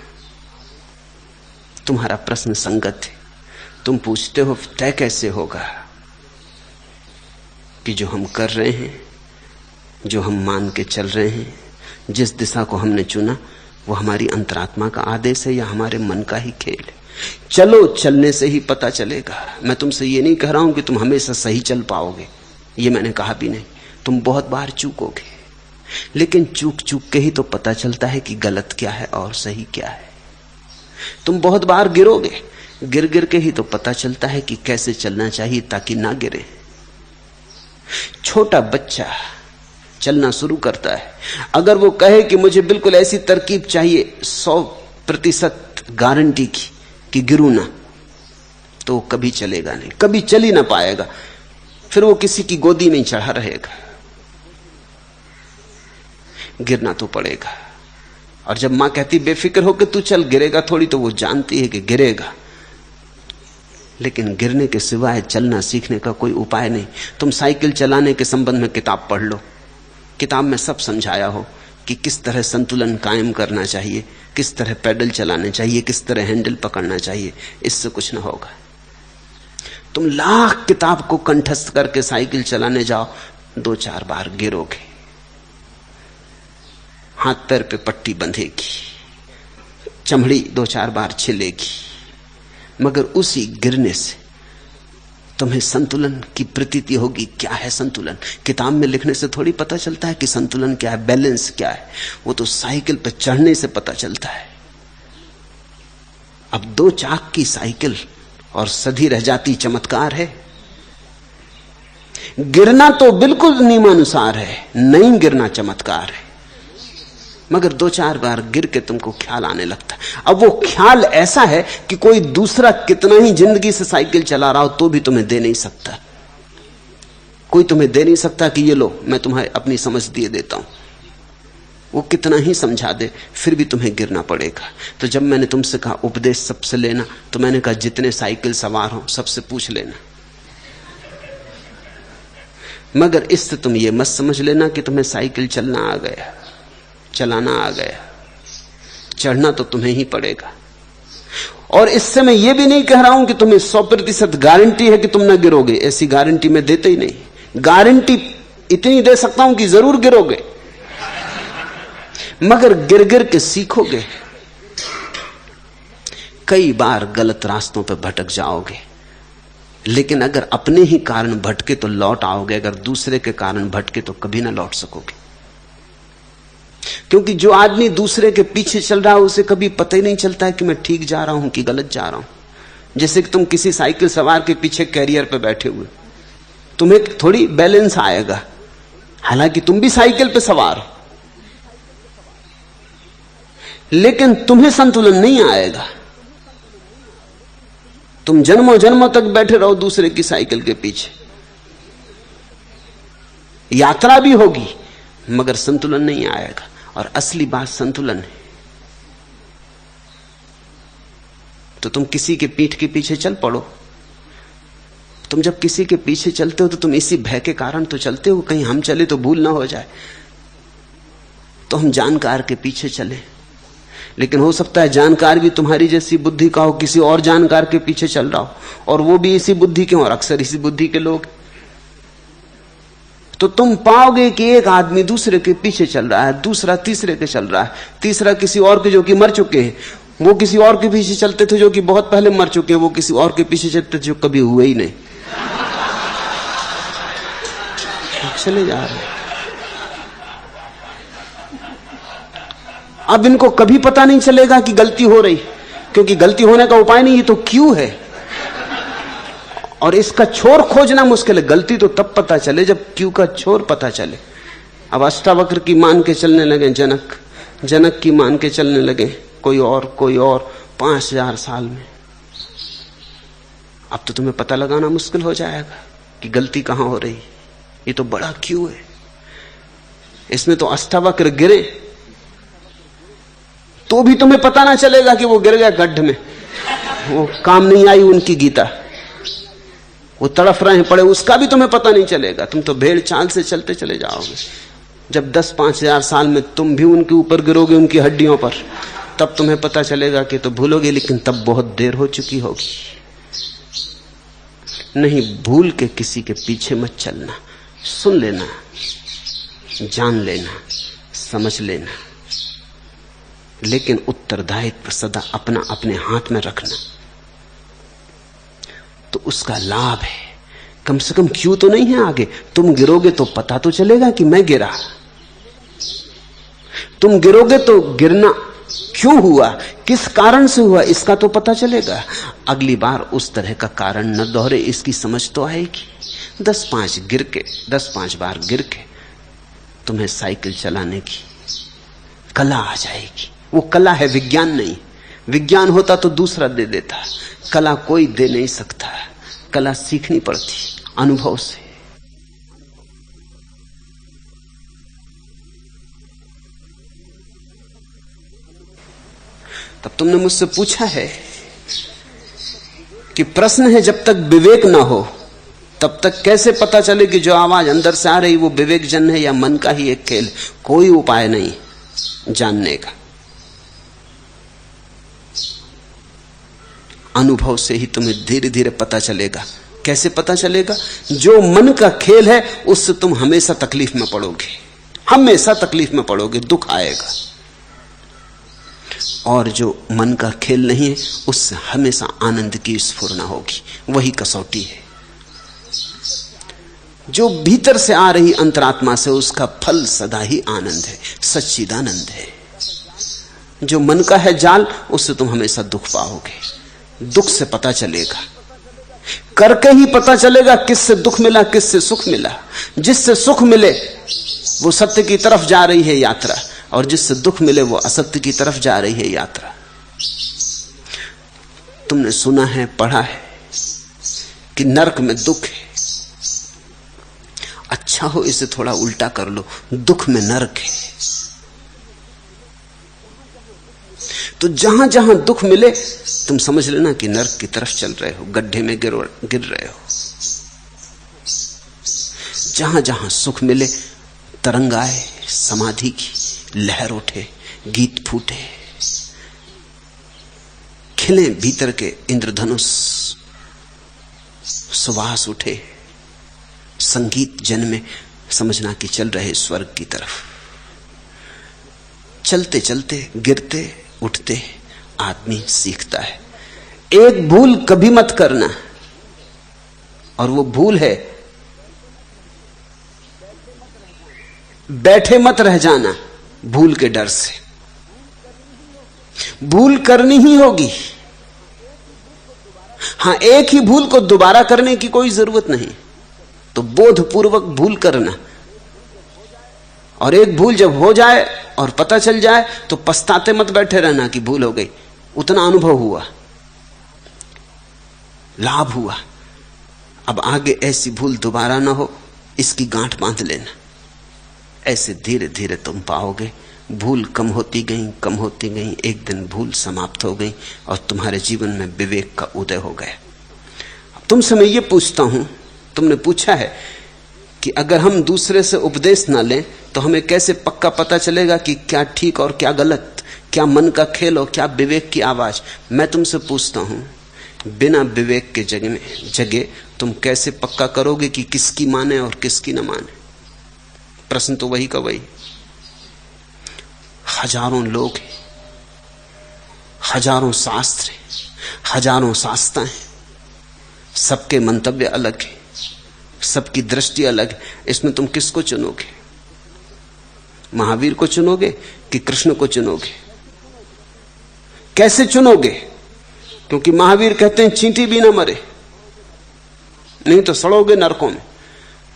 तुम्हारा प्रश्न संगत है। तुम पूछते हो तय कैसे होगा कि जो हम कर रहे हैं, जो हम मान के चल रहे हैं, जिस दिशा को हमने चुना, वो हमारी अंतरात्मा का आदेश है या हमारे मन का ही खेल है? चलो, चलने से ही पता चलेगा। मैं तुमसे ये नहीं कह रहा हूं कि तुम हमेशा सही चल पाओगे, ये मैंने कहा भी नहीं। तुम बहुत बार चूकोगे, लेकिन चूक चूक के ही तो पता चलता है कि गलत क्या है और सही क्या है। तुम बहुत बार गिरोगे, गिर गिर के ही तो पता चलता है कि कैसे चलना चाहिए ताकि ना गिरे। छोटा बच्चा चलना शुरू करता है, अगर वो कहे कि मुझे बिल्कुल ऐसी तरकीब चाहिए 100% गारंटी की कि गिरूं ना, तो कभी चलेगा नहीं, कभी चल ही ना पाएगा। फिर वो किसी की गोदी में चढ़ा रहेगा। गिरना तो पड़ेगा। और जब मां कहती बेफिक्र हो कि तू चल, गिरेगा थोड़ी, तो वो जानती है कि गिरेगा, लेकिन गिरने के सिवाय चलना सीखने का कोई उपाय नहीं। तुम साइकिल चलाने के संबंध में किताब पढ़ लो, किताब में सब समझाया हो कि किस तरह संतुलन कायम करना चाहिए, किस तरह पैडल चलाने चाहिए, किस तरह हैंडल पकड़ना चाहिए। इससे कुछ ना होगा। तुम लाख किताब को कंठस्थ करके साइकिल चलाने जाओ, 2-4 बार गिरोगे, हाथ पैर पे पट्टी बंधेगी, चमड़ी 2-4 बार छिलेगी, मगर उसी गिरने से तुम्हें संतुलन की प्रतीति होगी। क्या है संतुलन? किताब में लिखने से थोड़ी पता चलता है कि संतुलन क्या है, बैलेंस क्या है। वो तो साइकिल पर चढ़ने से पता चलता है। अब 2 चाक की साइकिल और सधी रह जाती चमत्कार है। गिरना तो बिल्कुल नियमानुसार है, नहीं गिरना चमत्कार है। मगर 2-4 बार गिर के तुमको ख्याल आने लगता है। अब वो ख्याल ऐसा है कि कोई दूसरा कितना ही जिंदगी से साइकिल चला रहा हो तो भी तुम्हें दे नहीं सकता। कोई तुम्हें दे नहीं सकता कि ये लो मैं तुम्हें अपनी समझ दिए देता हूं। वो कितना ही समझा दे फिर भी तुम्हें गिरना पड़ेगा। तो जब मैंने तुमसे कहा उपदेश सबसे लेना, तो मैंने कहा जितने साइकिल सवार हो सबसे पूछ लेना, मगर इससे तुम ये मत समझ लेना कि तुम्हें साइकिल चलना आ गया, चलाना आ गया। चढ़ना तो तुम्हें ही पड़ेगा। और इससे मैं ये भी नहीं कह रहा हूं कि तुम्हें 100% गारंटी है कि तुम ना गिरोगे। ऐसी गारंटी मैं देते ही नहीं। गारंटी इतनी दे सकता हूं कि जरूर गिरोगे, मगर गिर गिर के सीखोगे। कई बार गलत रास्तों पर भटक जाओगे, लेकिन अगर अपने ही कारण भटके तो लौट आओगे। अगर दूसरे के कारण भटके तो कभी ना लौट सकोगे। क्योंकि जो आदमी दूसरे के पीछे चल रहा है उसे कभी पता ही नहीं चलता है कि मैं ठीक जा रहा हूं कि गलत जा रहा हूं। जैसे कि तुम किसी साइकिल सवार के पीछे कैरियर पे बैठे हुए, तुम्हें थोड़ी बैलेंस आएगा, हालांकि तुम भी साइकिल पे सवार हो, लेकिन तुम्हें संतुलन नहीं आएगा। तुम जन्मों जन्मों तक बैठे रहो दूसरे की साइकिल के पीछे। यात्रा भी होगी मगर संतुलन नहीं आएगा। और असली बात संतुलन है। तो तुम किसी के पीठ के पीछे चल पड़ो। तुम जब किसी के पीछे चलते हो तो तुम इसी भय के कारण तो चलते हो, कहीं हम चले तो भूल ना हो जाए। तो हम जानकार के पीछे चले, लेकिन हो सकता है जानकार भी तुम्हारी जैसी बुद्धि का हो, किसी और जानकार के पीछे चल रहा हो, और वो भी इसी बुद्धि के, और अक्सर इसी बुद्धि के लोग। तो तुम पाओगे कि एक आदमी दूसरे के पीछे चल रहा है, दूसरा तीसरे के चल रहा है, तीसरा किसी और के जो कि मर चुके हैं, वो किसी और के पीछे चलते थे जो कि बहुत पहले मर चुके हैं, वो किसी और के पीछे चलते थे जो कभी हुए ही नहीं, चले जा रहे। अब इनको कभी पता नहीं चलेगा कि गलती हो रही, क्योंकि गलती होने का उपाय नहीं, ये तो क्यों है और इसका छोर खोजना मुश्किल है। गलती तो तब पता चले जब क्यों का छोर पता चले। अब अष्टावक्र की मान के चलने लगे जनक, जनक की मान के चलने लगे कोई और 5000 साल में। अब तो तुम्हें पता लगाना मुश्किल हो जाएगा कि गलती कहां हो रही। ये तो बड़ा क्यों है। इसमें तो अष्टावक्र गिरे तो भी तुम्हें पता ना चलेगा कि वो गिर गया गड्ढे में, वो काम नहीं आई उनकी गीता, वो तड़फ रहे हैं पड़े, उसका भी तुम्हें पता नहीं चलेगा। तुम तो भेड़ चाल से चलते चले जाओगे। जब 10-5 हजार में तुम भी उनके ऊपर गिरोगे, उनकी हड्डियों पर, तब तुम्हें पता चलेगा कि तो भूलोगे, लेकिन तब बहुत देर हो चुकी होगी। नहीं, भूल के किसी के पीछे मत चलना। सुन लेना, जान लेना, समझ लेना, लेकिन उत्तरदायित्व सदा अपना अपने हाथ में रखना। तो उसका लाभ है। कम से कम क्यों तो नहीं है आगे। तुम गिरोगे तो पता तो चलेगा कि मैं गिरा। तुम गिरोगे तो गिरना क्यों हुआ, किस कारण से हुआ, इसका तो पता चलेगा। अगली बार उस तरह का कारण न दोहरे, इसकी समझ तो आएगी। 10-5 बार गिर के तुम्हें साइकिल चलाने की कला आ जाएगी। वो कला है, विज्ञान नहीं। विज्ञान होता तो दूसरा दे देता, कला कोई दे नहीं सकता। कला सीखनी पड़ती अनुभव से। तब तुमने मुझसे पूछा है कि प्रश्न है, जब तक विवेक ना हो तब तक कैसे पता चले कि जो आवाज अंदर से आ रही वो विवेक जन है या मन का ही एक खेल। कोई उपाय नहीं जानने का, अनुभव से ही तुम्हें धीरे धीरे पता चलेगा। कैसे पता चलेगा? जो मन का खेल है उससे तुम हमेशा तकलीफ में पड़ोगे, हमेशा तकलीफ में पड़ोगे, दुख आएगा। और जो मन का खेल नहीं है उससे हमेशा आनंद की स्फुरना होगी। वही कसौटी है। जो भीतर से आ रही अंतरात्मा से, उसका फल सदा ही आनंद है, सच्चिदानंद है। जो मन का है जाल, उससे तुम हमेशा दुख पाओगे। दुख से पता चलेगा, करके ही पता चलेगा किससे दुख मिला, किससे सुख मिला। जिससे सुख मिले वो सत्य की तरफ जा रही है यात्रा, और जिससे दुख मिले वो असत्य की तरफ जा रही है यात्रा। तुमने सुना है, पढ़ा है कि नरक में दुख है। अच्छा हो इसे थोड़ा उल्टा कर लो, दुख में नरक है। तो जहां जहां दुख मिले तुम समझ लेना कि नरक की तरफ चल रहे हो, गड्ढे में गिर रहे हो। जहां जहां सुख मिले तरंग आए, समाधि की लहर उठे, गीत फूटे, खिले भीतर के इंद्रधनुष, सुवास उठे, संगीत जन्मे, समझना कि चल रहे स्वर्ग की तरफ। चलते चलते, गिरते उठते आदमी सीखता है। एक भूल कभी मत करना, और वो भूल है बैठे मत रह जाना भूल के डर से। भूल करनी ही होगी। हां, एक ही भूल को दोबारा करने की कोई जरूरत नहीं, तो बोधपूर्वक भूल करना। और एक भूल जब हो जाए और पता चल जाए तो पछताते मत बैठे रहना कि भूल हो गई। उतना अनुभव हुआ, लाभ हुआ, अब आगे ऐसी भूल दोबारा ना हो, इसकी गांठ बांध लेना। ऐसे धीरे धीरे तुम पाओगे भूल कम होती गई, कम होती गई, एक दिन भूल समाप्त हो गई और तुम्हारे जीवन में विवेक का उदय हो गया। अब तुमसे मैं ये पूछता हूं, तुमने पूछा है कि अगर हम दूसरे से उपदेश ना लें तो हमें कैसे पक्का पता चलेगा कि क्या ठीक और क्या गलत, क्या मन का खेल और क्या विवेक की आवाज। मैं तुमसे पूछता हूं, बिना विवेक के जगह तुम कैसे पक्का करोगे कि किसकी माने और किसकी न माने? प्रश्न तो वही का वही। हजारों लोग हैं, हजारों शास्त्र हैं, हजारों शास्त्राएं, सबके मंतव्य अलग है, सबकी दृष्टि अलग है। इसमें तुम किसको चुनोगे? महावीर को चुनोगे कि कृष्ण को चुनोगे? कैसे चुनोगे? क्योंकि महावीर कहते हैं चींटी भी ना मरे, नहीं तो सड़ोगे नरकों में।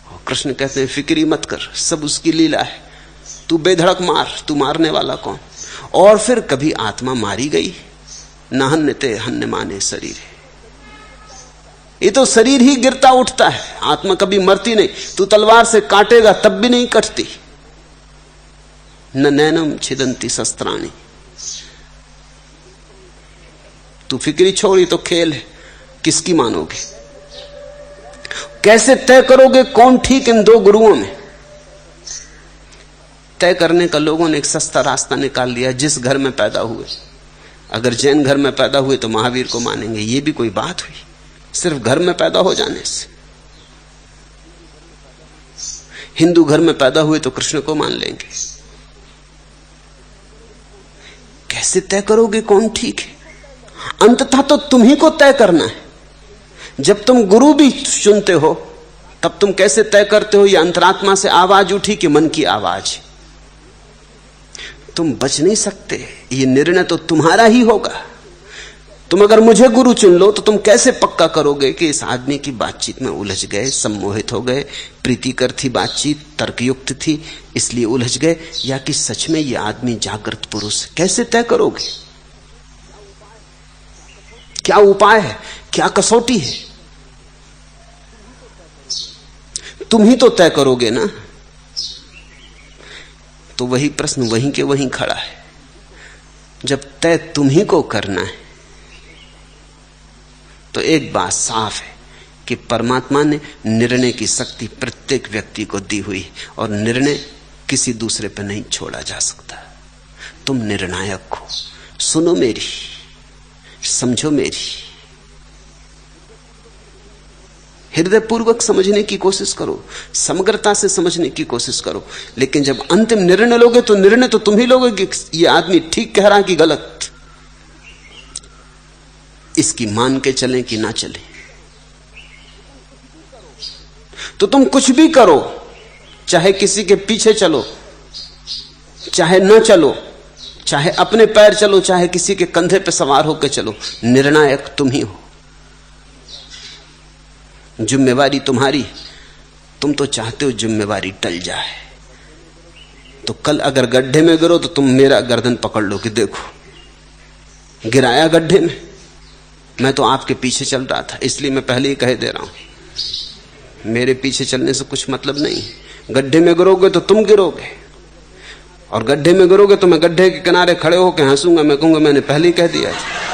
और कृष्ण कहते हैं फिक्री मत कर, सब उसकी लीला है, तू बेधड़क मार, तू मारने वाला कौन? और फिर कभी आत्मा मारी गई? न हन्य ते हन्य माने शरीर। ये तो शरीर ही गिरता उठता है, आत्मा कभी मरती नहीं। तू तलवार से काटेगा तब भी नहीं कटती। न नैनम छिदंती शस्त्राणी। तू फिक्री छोड़ी तो खेल है, किसकी मानोगे? कैसे तय करोगे कौन ठीक इन दो गुरुओं में? तय करने का लोगों ने एक सस्ता रास्ता निकाल लिया। जिस घर में पैदा हुए, अगर जैन घर में पैदा हुए तो महावीर को मानेंगे। ये भी कोई बात हुई सिर्फ घर में पैदा हो जाने से? हिंदू घर में पैदा हुए तो कृष्ण को मान लेंगे। कैसे तय करोगे कौन ठीक है? अंततः तो तुम्ही को तय करना है। जब तुम गुरु भी चुनते हो तब तुम कैसे तय करते हो? ये अंतरात्मा से आवाज उठी कि मन की आवाज? तुम बच नहीं सकते, ये निर्णय तो तुम्हारा ही होगा। तुम अगर मुझे गुरु चुन लो तो तुम कैसे पक्का करोगे कि इस आदमी की बातचीत में उलझ गए, सम्मोहित हो गए, प्रीतिकर थी बातचीत, तर्कयुक्त थी इसलिए उलझ गए, या कि सच में यह आदमी जागृत पुरुष है? कैसे तय करोगे? क्या उपाय है, क्या कसौटी है? तुम ही तो तय करोगे ना। तो वही प्रश्न वहीं के वहीं खड़ा है। जब तय तुम ही को करना है तो एक बात साफ है कि परमात्मा ने निर्णय की शक्ति प्रत्येक व्यक्ति को दी हुई, और निर्णय किसी दूसरे पर नहीं छोड़ा जा सकता। तुम निर्णायक हो। सुनो मेरी, समझो मेरी, हृदयपूर्वक समझने की कोशिश करो, समग्रता से समझने की कोशिश करो। लेकिन जब अंतिम निर्णय लोगे तो निर्णय तो तुम ही लोगे कि यह आदमी ठीक कह रहा कि गलत। इसकी मान के चलें कि ना चलें। तो तुम कुछ भी करो, चाहे किसी के पीछे चलो, चाहे न चलो, चाहे अपने पैर चलो, चाहे किसी के कंधे पे सवार होकर चलो, निर्णायक तुम ही हो। जिम्मेवारी तुम्हारी। तुम तो चाहते हो जिम्मेवारी टल जाए, तो कल अगर गड्ढे में गिरो तो तुम मेरा गर्दन पकड़ लो कि देखो गिराया गड्ढे में, मैं तो आपके पीछे चल रहा था। इसलिए मैं पहले ही कह दे रहा हूं, मेरे पीछे चलने से कुछ मतलब नहीं। गड्ढे में गिरोगे तो तुम गिरोगे, और गड्ढे में गिरोगे तो मैं गड्ढे के किनारे खड़े होकर हंसूंगा, मैं कहूंगा मैंने पहले ही कह दिया था।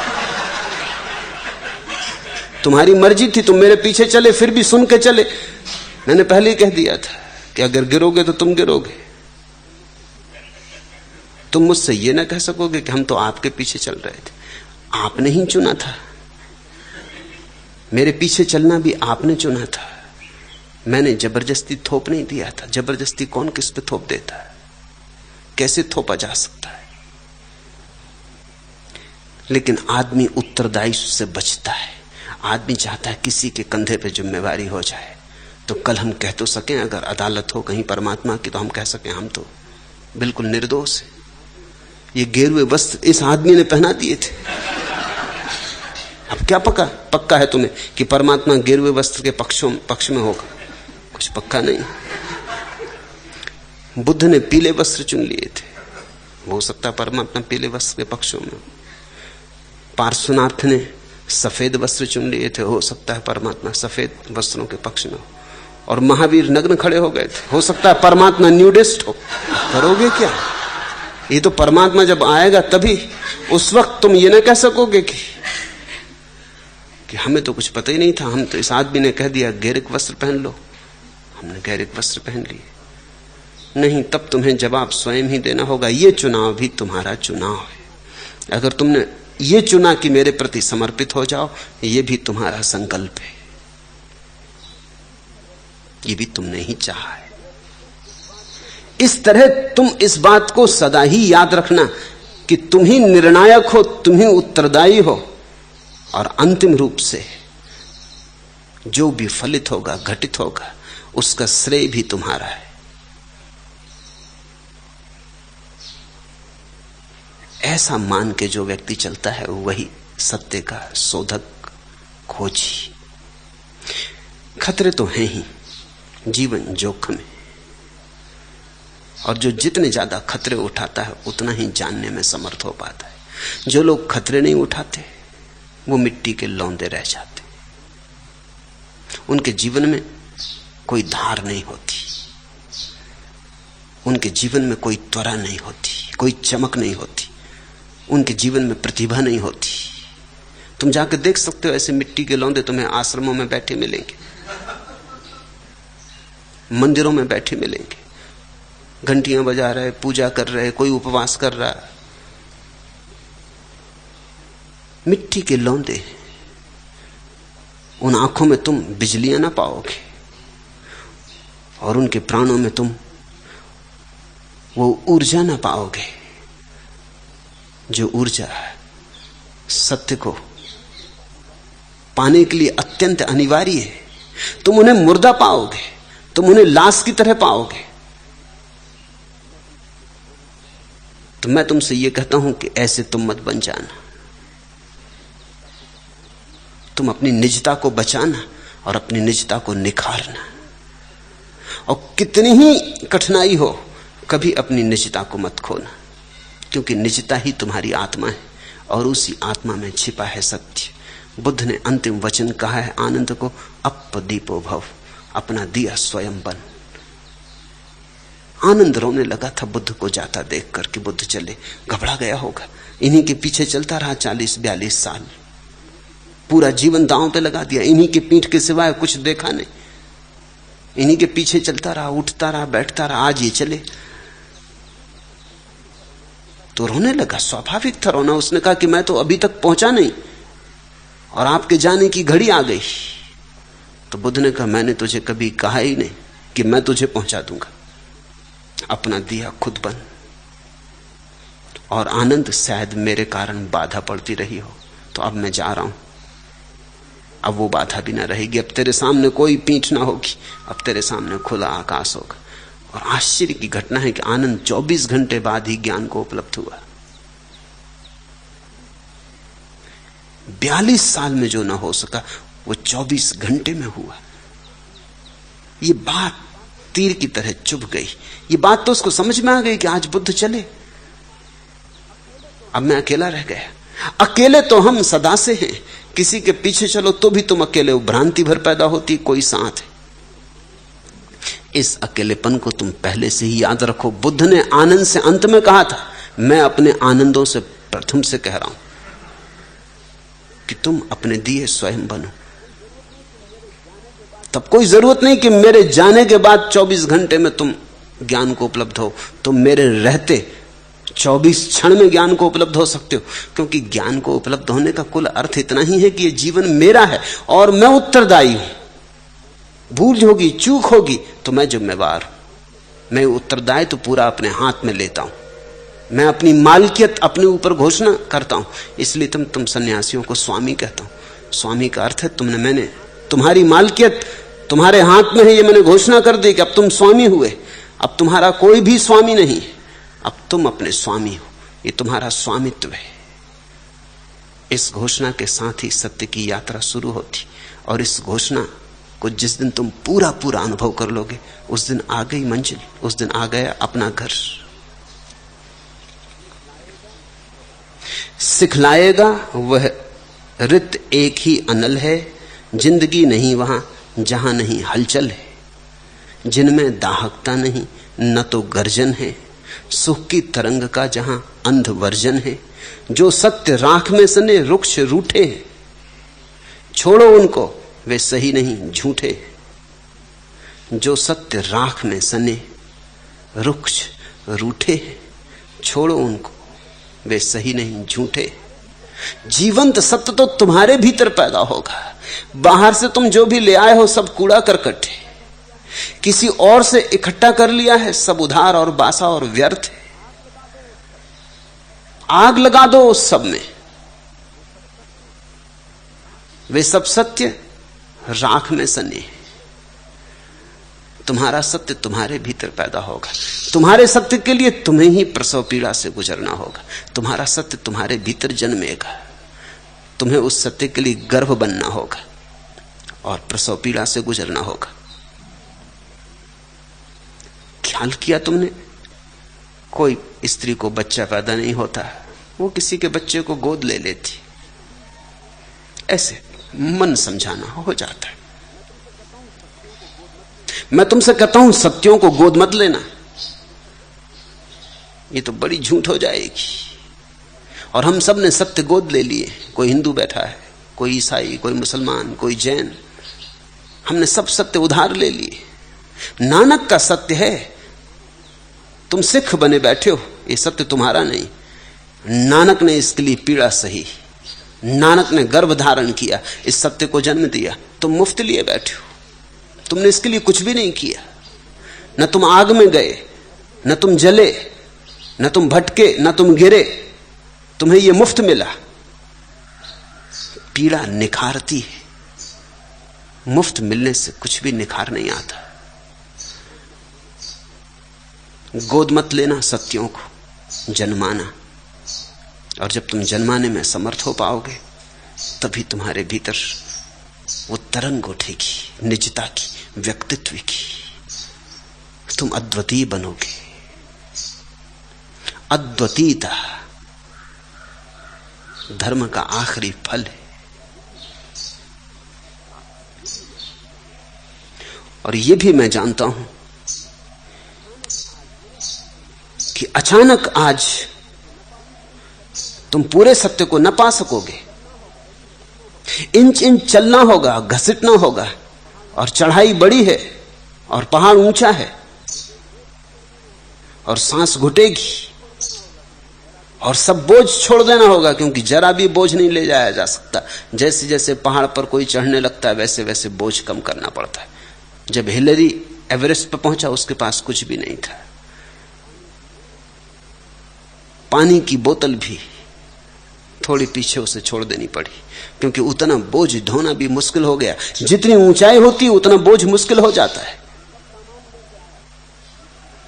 तुम्हारी मर्जी थी, तुम मेरे पीछे चले, फिर भी सुन के चले। मैंने पहले ही कह दिया था कि अगर गिरोगे तो तुम गिरोगे। तुम मुझसे ये ना कह सकोगे कि हम तो आपके पीछे चल रहे थे। आपने ही चुना था, मेरे पीछे चलना भी आपने चुना था। मैंने जबरदस्ती थोप नहीं दिया था। जबरदस्ती कौन किस पे थोप देता है? कैसे थोपा जा सकता है? लेकिन आदमी उत्तरदायित्व से बचता है। आदमी चाहता है किसी के कंधे पे जिम्मेवारी हो जाए, तो कल हम कह तो सकें, अगर अदालत हो कहीं परमात्मा की, तो हम कह सकें हम तो बिल्कुल निर्दोष हैं। ये गेरुए वस्त्र इस आदमी ने पहना दिए थे। अब क्या पक्का है तुम्हें कि परमात्मा गेरुए वस्त्र के पक्ष में होगा? कुछ पक्का नहीं। बुद्ध ने पीले वस्त्र चुन लिए थे, हो सकता है परमात्मा पीले वस्त्र के पक्षों में। पार्श्वनाथ ने सफेद वस्त्र चुन लिए थे, हो सकता है परमात्मा सफेद वस्त्रों के पक्ष में हो। और महावीर नग्न खड़े हो गए थे, हो सकता है परमात्मा न्यूडिस्ट हो। करोगे क्या? ये तो परमात्मा जब आएगा तभी। उस वक्त तुम ये ना कह सकोगे कि हमें तो कुछ पता ही नहीं था, हम तो इस आदमी ने कह दिया गैरिक वस्त्र पहन लो, हमने गैरिक वस्त्र पहन लिए। नहीं, तब तुम्हें जवाब स्वयं ही देना होगा। ये चुनाव भी तुम्हारा चुनाव है। अगर तुमने ये चुना कि मेरे प्रति समर्पित हो जाओ, ये भी तुम्हारा संकल्प है, ये भी तुमने ही चाहा है। इस तरह तुम इस बात को सदा ही याद रखना कि तुम ही निर्णायक हो, तुम ही उत्तरदायी हो, और अंतिम रूप से जो भी फलित होगा, घटित होगा, उसका श्रेय भी तुम्हारा है। ऐसा मान के जो व्यक्ति चलता है वही सत्य का शोधक, खोजी। खतरे तो हैं ही, जीवन जोखिम है, और जो जितने ज्यादा खतरे उठाता है उतना ही जानने में समर्थ हो पाता है। जो लोग खतरे नहीं उठाते वो मिट्टी के लौंदे रह जाते। उनके जीवन में कोई धार नहीं होती, उनके जीवन में कोई त्वरा नहीं होती, कोई चमक नहीं होती, उनके जीवन में प्रतिभा नहीं होती। तुम जाकर देख सकते हो, ऐसे मिट्टी के लौंदे तुम्हें आश्रमों में बैठे मिलेंगे, मंदिरों में बैठे मिलेंगे, घंटियां बजा रहे, पूजा कर रहे, कोई उपवास कर रहा। मिट्टी के लौंदे। उन आंखों में तुम बिजलियां ना पाओगे, और उनके प्राणों में तुम वो ऊर्जा ना पाओगे जो ऊर्जा सत्य को पाने के लिए अत्यंत अनिवार्य है। तुम उन्हें मुर्दा पाओगे, तुम उन्हें लाश की तरह पाओगे। तो मैं तुमसे यह कहता हूं कि ऐसे तुम मत बन जाना। तुम अपनी निजता को बचाना और अपनी निजता को निखारना, और कितनी ही कठिनाई हो कभी अपनी निजता को मत खोना, क्योंकि निजता ही तुम्हारी आत्मा है, और उसी आत्मा में छिपा है सत्य। बुद्ध ने अंतिम वचन कहा है आनंद को, अपदीपो भव, अपना दिया स्वयं बन। आनंद रोने लगा था बुद्ध को जाता देख कर कि बुद्ध चले, घबरा गया होगा। इन्हीं के पीछे चलता रहा 40-42 साल, पूरा जीवन दांव पे लगा दिया, इन्हीं के पीठ के सिवाय कुछ देखा नहीं, इन्हीं के पीछे चलता रहा, उठता रहा, बैठता रहा, आज ये चले। तो रोने लगा, स्वाभाविक था रोना। उसने कहा कि मैं तो अभी तक पहुंचा नहीं और आपके जाने की घड़ी आ गई। तो बुद्ध ने कहा मैंने तुझे कभी कहा ही नहीं कि मैं तुझे पहुंचा दूंगा, अपना दिया खुद बन। और आनंद शायद मेरे कारण बाधा पड़ती रही हो, तो अब मैं जा रहा हूं, अब वो बाधा भी ना रहेगी। अब तेरे सामने कोई पीठ ना होगी, अब तेरे सामने खुला आकाश होगा। और आश्चर्य की घटना है कि आनंद 24 घंटे बाद ही ज्ञान को उपलब्ध हुआ। 42 साल में जो ना हो सका वो 24 घंटे में हुआ। ये बात तीर की तरह चुभ गई। ये बात तो उसको समझ में आ गई कि आज बुद्ध चले, अब मैं अकेला रह गया। अकेले तो हम सदा से हैं, किसी के पीछे चलो तो भी तुम अकेले हो, भ्रांति भर पैदा होती कोई साथ है। इस अकेलेपन को तुम पहले से ही याद रखो। बुद्ध ने आनंद से अंत में कहा था, मैं अपने आनंदों से प्रथम से कह रहा हूं कि तुम अपने दिए स्वयं बनो। तब कोई जरूरत नहीं कि मेरे जाने के बाद 24 घंटे में तुम ज्ञान को उपलब्ध हो। तुम मेरे रहते 24 क्षण में ज्ञान को उपलब्ध हो सकते हो, क्योंकि ज्ञान को उपलब्ध होने का कुल अर्थ इतना ही है कि यह जीवन मेरा है और मैं उत्तरदायी हूं। भूल होगी, चूक होगी तो मैं जिम्मेवार हूं। मैं उत्तरदायित्व तो पूरा अपने हाथ में लेता हूं। मैं अपनी मालकियत अपने ऊपर घोषणा करता हूं। इसलिए तुम सन्यासियों को स्वामी कहता हूं। स्वामी का अर्थ है मैंने तुम्हारी मालकियत तुम्हारे हाथ में है, ये मैंने घोषणा कर दी कि अब तुम स्वामी हुए। अब तुम्हारा कोई भी स्वामी नहीं, अब तुम अपने स्वामी हो। ये तुम्हारा स्वामित्व है। इस घोषणा के साथ ही सत्य की यात्रा शुरू होती, और इस घोषणा को जिस दिन तुम पूरा पूरा अनुभव कर लोगे, उस दिन आ गई मंजिल, उस दिन आ गया अपना घर। सिखलाएगा वह रित एक ही अनल है, जिंदगी नहीं वहां जहां नहीं हलचल है। जिनमें दाहकता नहीं न तो गर्जन है, सुख की तरंग का जहां अंध वर्जन है। जो सत्य राख में सने रुक्ष रूठे हैं, छोड़ो उनको वे सही नहीं झूठे। जो सत्य राख में सने रुक्ष रूठे हैं, छोड़ो उनको वे सही नहीं झूठे। जीवंत सत्य तो तुम्हारे भीतर पैदा होगा। बाहर से तुम जो भी ले आए हो सब कूड़ा करकट है, किसी और से इकट्ठा कर लिया है, सब उधार और बासा और व्यर्थ है। आग लगा दो उस सब में, वे सब सत्य राख में सने। तुम्हारा सत्य तुम्हारे भीतर पैदा होगा। तुम्हारे सत्य के लिए तुम्हें ही प्रसव पीड़ा से गुजरना होगा। तुम्हारा सत्य तुम्हारे भीतर जन्मेगा। तुम्हें उस सत्य के लिए गर्भ बनना होगा और प्रसव पीड़ा से गुजरना होगा। ख्याल किया तुमने, कोई स्त्री को बच्चा पैदा नहीं होता, वो किसी के बच्चे को गोद ले लेती, ऐसे मन समझाना हो जाता है। मैं तुमसे कहता हूं सत्यों को गोद मत लेना, ये तो बड़ी झूठ हो जाएगी। और हम सब ने सत्य गोद ले लिए। कोई हिंदू बैठा है, कोई ईसाई, कोई मुसलमान, कोई जैन, हमने सब सत्य उधार ले लिए। नानक का सत्य है, तुम सिख बने बैठे हो, ये सत्य तुम्हारा नहीं। नानक ने इसके लिए पीड़ा सही, नानक ने गर्भ धारण किया, इस सत्य को जन्म दिया। तुम मुफ्त लिए बैठे हो, तुमने इसके लिए कुछ भी नहीं किया। न तुम आग में गए, न तुम जले, न तुम भटके, न तुम गिरे, तुम्हें यह मुफ्त मिला। पीड़ा निखारती है, मुफ्त मिलने से कुछ भी निखार नहीं आता। गोद मत लेना सत्यों को, जन्माना। और जब तुम जन्माने में समर्थ हो पाओगे, तभी तुम्हारे भीतर वो तरंग उठेगी निजता की, व्यक्तित्व की। तुम अद्वितीय बनोगे। अद्वितीयता धर्म का आखिरी फल है। और यह भी मैं जानता हूं कि अचानक आज तुम पूरे सत्य को न पा सकोगे। इंच इंच चलना होगा, घसीटना होगा, और चढ़ाई बड़ी है और पहाड़ ऊंचा है और सांस घुटेगी और सब बोझ छोड़ देना होगा, क्योंकि जरा भी बोझ नहीं ले जाया जा सकता। जैसे जैसे पहाड़ पर कोई चढ़ने लगता है, वैसे वैसे बोझ कम करना पड़ता है। जब हिलरी एवरेस्ट पर पहुंचा, उसके पास कुछ भी नहीं था। पानी की बोतल भी थोड़ी पीछे उसे छोड़ देनी पड़ी, क्योंकि उतना बोझ ढोना भी मुश्किल हो गया। जितनी ऊंचाई होती उतना बोझ मुश्किल हो जाता है।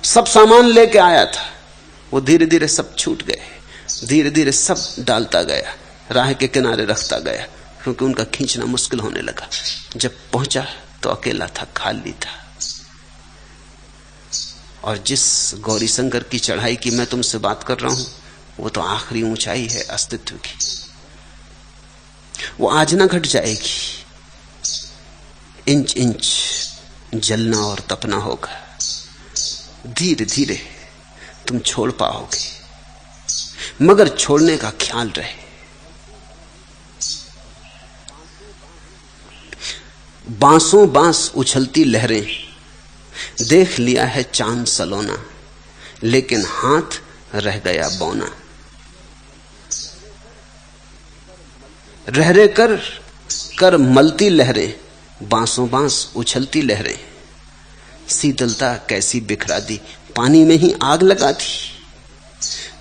सब सामान लेके आया था, वो धीरे धीरे सब छूट गए, धीरे धीरे सब डालता गया, राह के किनारे रखता गया, क्योंकि उनका खींचना मुश्किल होने लगा। जब पहुंचा तो अकेला था, खाली था। और जिस गौरी शंकर की चढ़ाई की मैं तुमसे बात कर रहा हूं, वो तो आखिरी ऊंचाई है अस्तित्व की। वो आज ना घट जाएगी, इंच इंच जलना और तपना होगा। धीरे धीरे तुम छोड़ पाओगे, मगर छोड़ने का ख्याल रहे। बांसों बांस उछलती लहरें, देख लिया है चांद सलोना, लेकिन हाथ रह गया बौना। रह रह कर कर मलती लहरें, बांसों बांस उछलती लहरें, शीतलता कैसी बिखरा दी, पानी में ही आग लगा दी।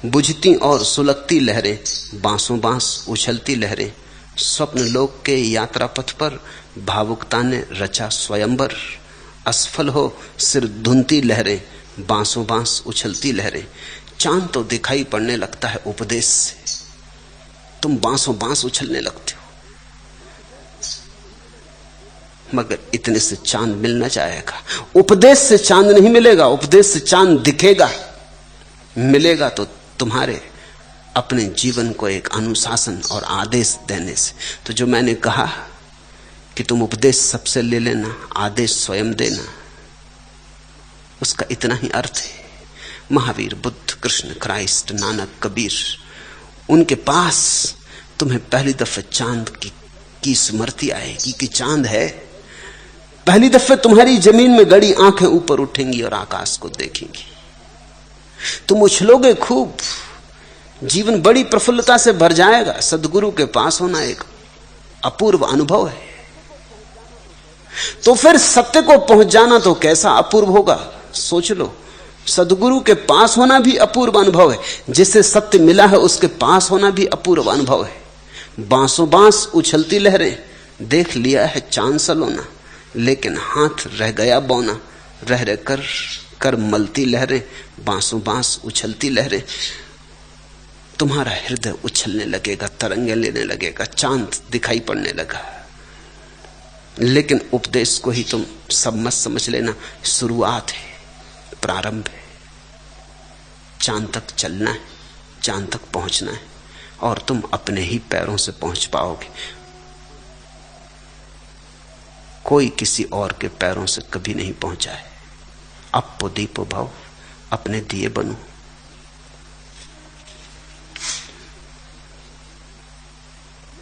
बुझती और सुलगती लहरें, बांसों बांस उछलती लहरें, स्वप्न लोक के यात्रा पथ पर भावुकता ने रचा स्वयंवर। असफल हो सिर धुनती लहरें, बांसों बांस उछलती लहरें। चांद तो दिखाई पड़ने लगता है उपदेश से, तुम बांसों बांस उछलने लगते हो। मगर इतने से चांद मिल ना जाएगा। उपदेश से चांद नहीं मिलेगा, उपदेश से चांद दिखेगा। मिलेगा तो तुम्हारे अपने जीवन को एक अनुशासन और आदेश देने से। तो जो मैंने कहा कि तुम उपदेश सबसे ले लेना, आदेश स्वयं देना, उसका इतना ही अर्थ है। महावीर, बुद्ध, कृष्ण, क्राइस्ट, नानक, कबीर, उनके पास तुम्हें पहली दफे चांद की स्मृति आएगी कि चांद है। पहली दफे तुम्हारी जमीन में गड़ी आंखें ऊपर उठेंगी और आकाश को देखेंगी। तुम उछलोगे खूब, जीवन बड़ी प्रफुल्लता से भर जाएगा। सदगुरु के पास होना एक अपूर्व अनुभव है। तो फिर सत्य को पहुंच जाना तो कैसा अपूर्व होगा, सोच लो। सदगुरु के पास होना भी अपूर्व अनुभव है, जिसे सत्य मिला है उसके पास होना भी अपूर्व अनुभव है। बांसों बांस उछलती लहरें, देख लिया है चांद सलोना, लेकिन हाथ रह गया बौना। रह रह कर मलती लहरें, बांसों बांस उछलती लहरें। तुम्हारा हृदय उछलने लगेगा, तरंगे लेने लगेगा, चांद दिखाई पड़ने लगा। लेकिन उपदेश को ही तुम सब मत समझ लेना, शुरुआत है, प्रारंभ है। चांद तक चलना है, चांद तक पहुंचना है, और तुम अपने ही पैरों से पहुंच पाओगे। कोई किसी और के पैरों से कभी नहीं पहुंचा है। अपो दीपो भव, अपने दिए बनो।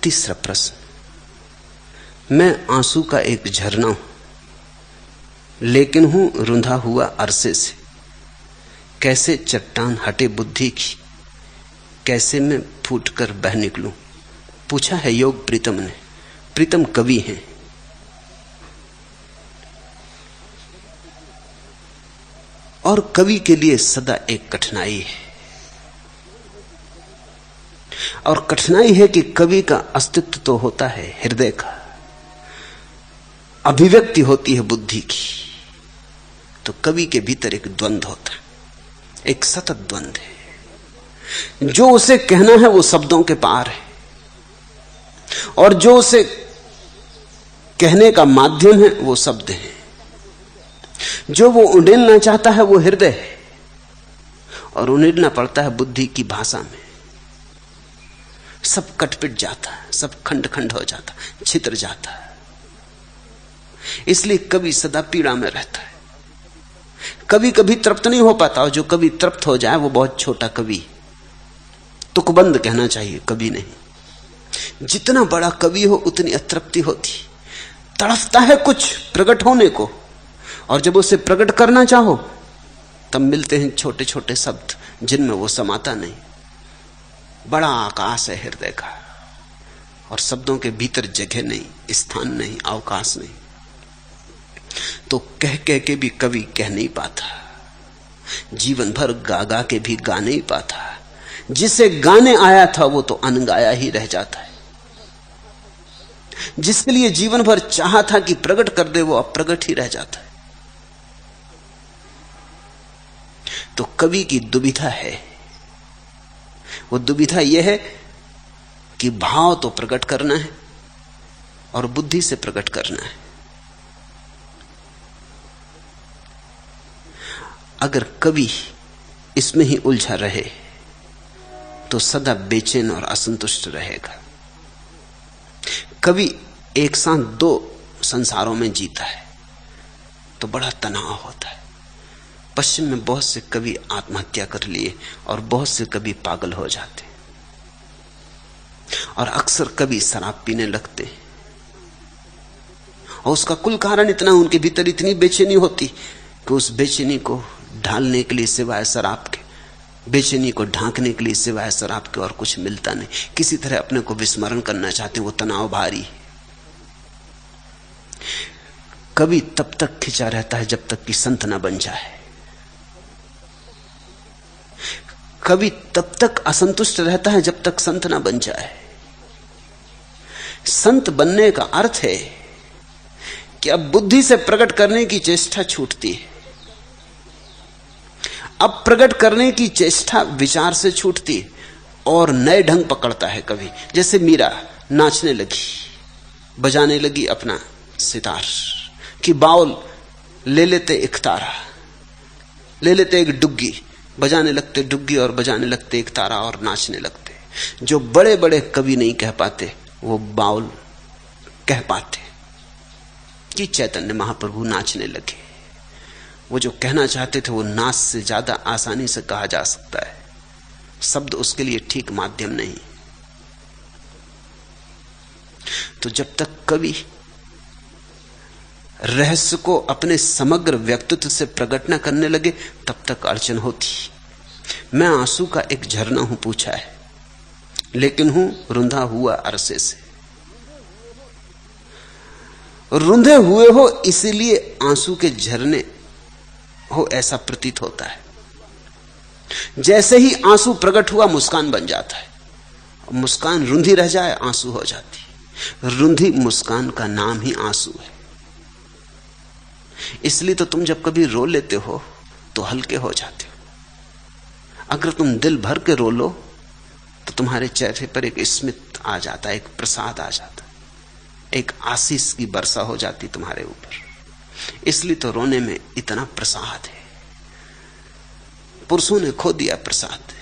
तीसरा प्रश्न, मैं आंसू का एक झरना हूं, लेकिन हूं रुंधा हुआ अरसे से। कैसे चट्टान हटे बुद्धि की, कैसे मैं फूटकर बह निकलूं। पूछा है योग प्रीतम ने। प्रीतम कवि हैं। और कवि के लिए सदा एक कठिनाई है, और कठिनाई है कि कवि का अस्तित्व तो होता है हृदय का, अभिव्यक्ति होती है बुद्धि की। तो कवि के भीतर एक द्वंद्व होता है, एक सतत द्वंद्व है। जो उसे कहना है वो शब्दों के पार है, और जो उसे कहने का माध्यम है वो शब्द है। जो वो उड़ेलना चाहता है वो हृदय है, और उड़ेलना पड़ता है बुद्धि की भाषा में। सब कटपिट जाता है, सब खंड खंड हो जाता है, छितर जाता है। इसलिए कवि सदा पीड़ा में रहता है। कभी कभी तृप्त नहीं हो पाता, और जो कभी तृप्त हो जाए वो बहुत छोटा कवि। तुकबंद कहना चाहिए, कवि नहीं। जितना बड़ा कवि हो उतनी अतृप्ति होती। तड़फता है कुछ प्रकट होने को, और जब उसे प्रकट करना चाहो तब मिलते हैं छोटे छोटे शब्द जिनमें वो समाता नहीं। बड़ा आकाश है हृदय का, और शब्दों के भीतर जगह नहीं, स्थान नहीं, अवकाश नहीं। तो कह कह के भी कवि कह नहीं पाता, जीवन भर गा गा के भी गा नहीं पाता। जिसे गाने आया था वो तो अनगाया ही रह जाता है। जिसके लिए जीवन भर चाहा था कि प्रकट कर दे वो अप्रगट ही रह जाता है। तो कवि की दुविधा है। वो दुविधा यह है कि भाव तो प्रकट करना है और बुद्धि से प्रकट करना है। अगर कवि इसमें ही उलझा रहे तो सदा बेचैन और असंतुष्ट रहेगा। कवि एक साथ दो संसारों में जीता है तो बड़ा तनाव होता है। पश्चिम में बहुत से कवि आत्महत्या कर लिए और बहुत से कवि पागल हो जाते, और अक्सर कवि शराब पीने लगते हैं। और उसका कुल कारण इतना, उनके भीतर इतनी बेचैनी होती कि उस बेचैनी को ढालने के लिए सिवाय शराब के, बेचैनी को ढांकने के लिए सिवाय शराब के और कुछ मिलता नहीं। किसी तरह अपने को विस्मरण करना चाहते, वो तनाव भारी। कवि तब तक खिंचा रहता है जब तक कि संत न बन जाए। कवि तब तक असंतुष्ट रहता है जब तक संत न बन जाए। संत बनने का अर्थ है कि अब बुद्धि से प्रकट करने की चेष्टा छूटती है, अब प्रकट करने की चेष्टा विचार से छूटती है और नए ढंग पकड़ता है कवि। जैसे मीरा नाचने लगी, बजाने लगी अपना सितार कि बाउल ले लेते एक तारा, ले लेते एक डुग्गी, बजाने लगते डुग्गी और बजाने लगते एक तारा और नाचने लगते। जो बड़े बड़े कवि नहीं कह पाते वो बाउल कह पाते कि चैतन्य महाप्रभु नाचने लगे। वो जो कहना चाहते थे वो नाच से ज्यादा आसानी से कहा जा सकता है, शब्द उसके लिए ठीक माध्यम नहीं। तो जब तक कवि रहस्य को अपने समग्र व्यक्तित्व से प्रकट न करने लगे तब तक अड़चन होती। मैं आंसू का एक झरना हूं पूछा है, लेकिन हूं रुंधा हुआ अरसे से। रुंधे हुए हो इसीलिए आंसू के झरने हो ऐसा प्रतीत होता है। जैसे ही आंसू प्रकट हुआ मुस्कान बन जाता है, मुस्कान रुंधी रह जाए आंसू हो जाती। रुंधी मुस्कान का नाम ही आंसू है। इसलिए तो तुम जब कभी रो लेते हो तो हल्के हो जाते हो। अगर तुम दिल भर के रो लो तो तुम्हारे चेहरे पर एक स्मित आ जाता है, एक प्रसाद आ जाता है, एक आशीष की वर्षा हो जाती तुम्हारे ऊपर। इसलिए तो रोने में इतना प्रसाद है। पुरुषों ने खो दिया प्रसाद,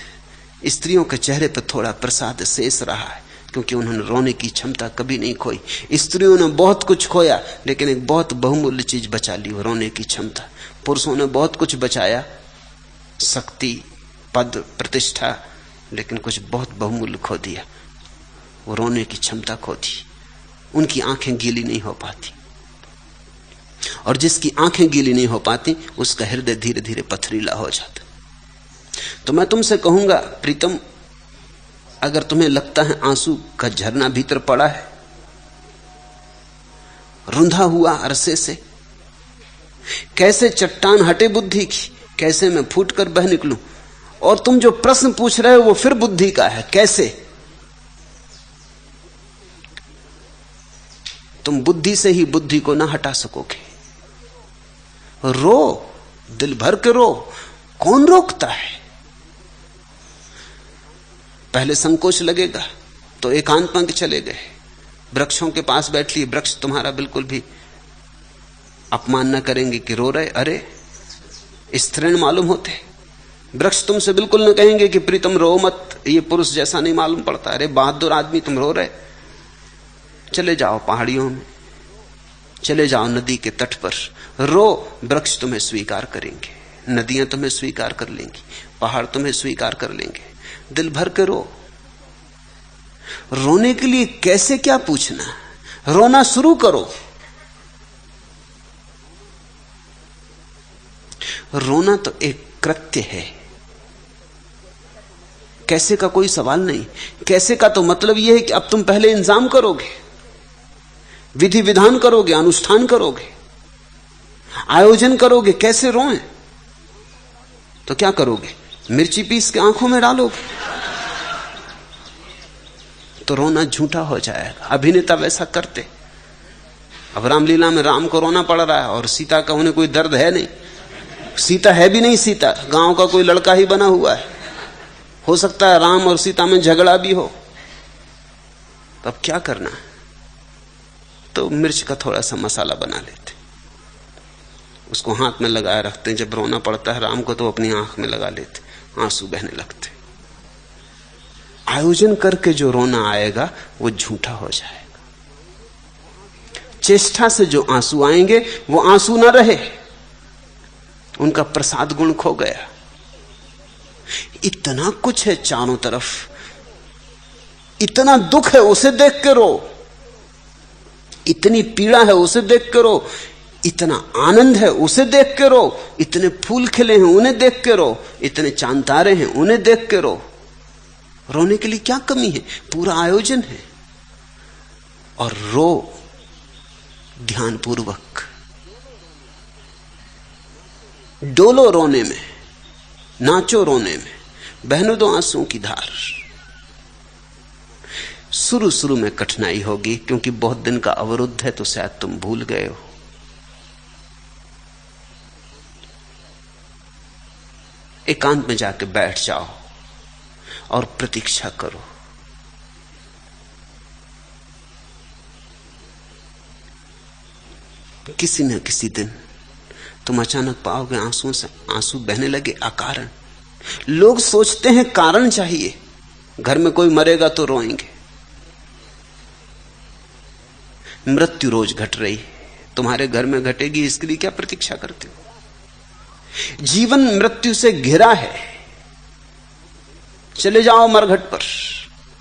स्त्रियों के चेहरे पर थोड़ा प्रसाद शेष रहा है क्योंकि उन्होंने रोने की क्षमता कभी नहीं खोई। स्त्रियों ने बहुत कुछ खोया लेकिन एक बहुत बहुमूल्य चीज बचा ली, वो रोने की क्षमता। पुरुषों ने बहुत कुछ बचाया, शक्ति, पद, प्रतिष्ठा, लेकिन कुछ बहुत बहुमूल्य खो दिया, वो रोने की क्षमता खो दी। उनकी आंखें गीली नहीं हो पाती, और जिसकी आंखें गीली नहीं हो पाती उसका हृदय धीरे धीरे पथरीला हो जाता। तो मैं तुमसे कहूंगा प्रीतम, अगर तुम्हें लगता है आंसू का झरना भीतर पड़ा है रुंधा हुआ अरसे से, कैसे चट्टान हटे बुद्धि की, कैसे मैं फूट कर बह निकलूं। और तुम जो प्रश्न पूछ रहे हो वो फिर बुद्धि का है, कैसे? तुम बुद्धि से ही बुद्धि को ना हटा सकोगे। रो, दिल भर के रो, कौन रोकता है? पहले संकोच लगेगा तो एकांत में चले गए, वृक्षों के पास बैठ लिए, वृक्ष तुम्हारा बिल्कुल भी अपमान न करेंगे कि रो रहे, अरे स्त्रीण मालूम होते। वृक्ष तुमसे बिल्कुल न कहेंगे कि प्रीतम रो मत, ये पुरुष जैसा नहीं मालूम पड़ता, अरे बहादुर आदमी तुम रो रहे। चले जाओ पहाड़ियों में, चले जाओ नदी के तट पर, रो, वृक्ष तुम्हें स्वीकार करेंगे, नदियां तुम्हें स्वीकार कर लेंगी, पहाड़ तुम्हें स्वीकार कर लेंगे। दिल भर के रो। रोने के लिए कैसे क्या पूछना, रोना शुरू करो। रोना तो एक कृत्य है, कैसे का कोई सवाल नहीं। कैसे का तो मतलब यह है कि अब तुम पहले इंतजाम करोगे, विधि विधान करोगे, अनुष्ठान करोगे, आयोजन करोगे। कैसे रोएं? तो क्या करोगे? मिर्ची पीस के आंखों में डालोगे तो रोना झूठा हो जाएगा। अभिनेता वैसा करते। अब रामलीला में राम को रोना पड़ रहा है और सीता का उन्हें कोई दर्द है नहीं, सीता है भी नहीं, सीता गांव का कोई लड़का ही बना हुआ है। हो सकता है राम और सीता में झगड़ा भी हो, तब क्या करना है? तो मिर्च का थोड़ा सा मसाला बना लेते, उसको हाथ में लगाए रखते हैं। जब रोना पड़ता है राम को तो अपनी आंख में लगा लेते, आंसू बहने लगते। आयोजन करके जो रोना आएगा वो झूठा हो जाएगा। चेष्टा से जो आंसू आएंगे वो आंसू ना रहे, उनका प्रसाद गुण खो गया। इतना कुछ है चारों तरफ, इतना दुख है उसे देख के रो, इतनी पीड़ा है उसे देख के रो, इतना आनंद है उसे देख के रो, इतने फूल खिले हैं उन्हें देख के रो, इतने चांद तारे हैं उन्हें देख के रो। रोने के लिए क्या कमी है? पूरा आयोजन है। और रो ध्यानपूर्वक, डोलो रोने में, नाचो रोने में, बहने दो आंसुओं की धार। शुरू शुरू में कठिनाई होगी क्योंकि बहुत दिन का अवरुद्ध है, तो शायद तुम भूल गए हो। एकांत में जाके बैठ जाओ और प्रतीक्षा करो। किसी न किसी दिन तुम अचानक पाओगे आंसुओं से आंसू बहने लगे अकारण। लोग सोचते हैं कारण चाहिए, घर में कोई मरेगा तो रोएंगे। मृत्यु रोज घट रही है, तुम्हारे घर में घटेगी, इसके लिए क्या प्रतीक्षा करते हो? जीवन मृत्यु से घिरा है। चले जाओ मरघट पर।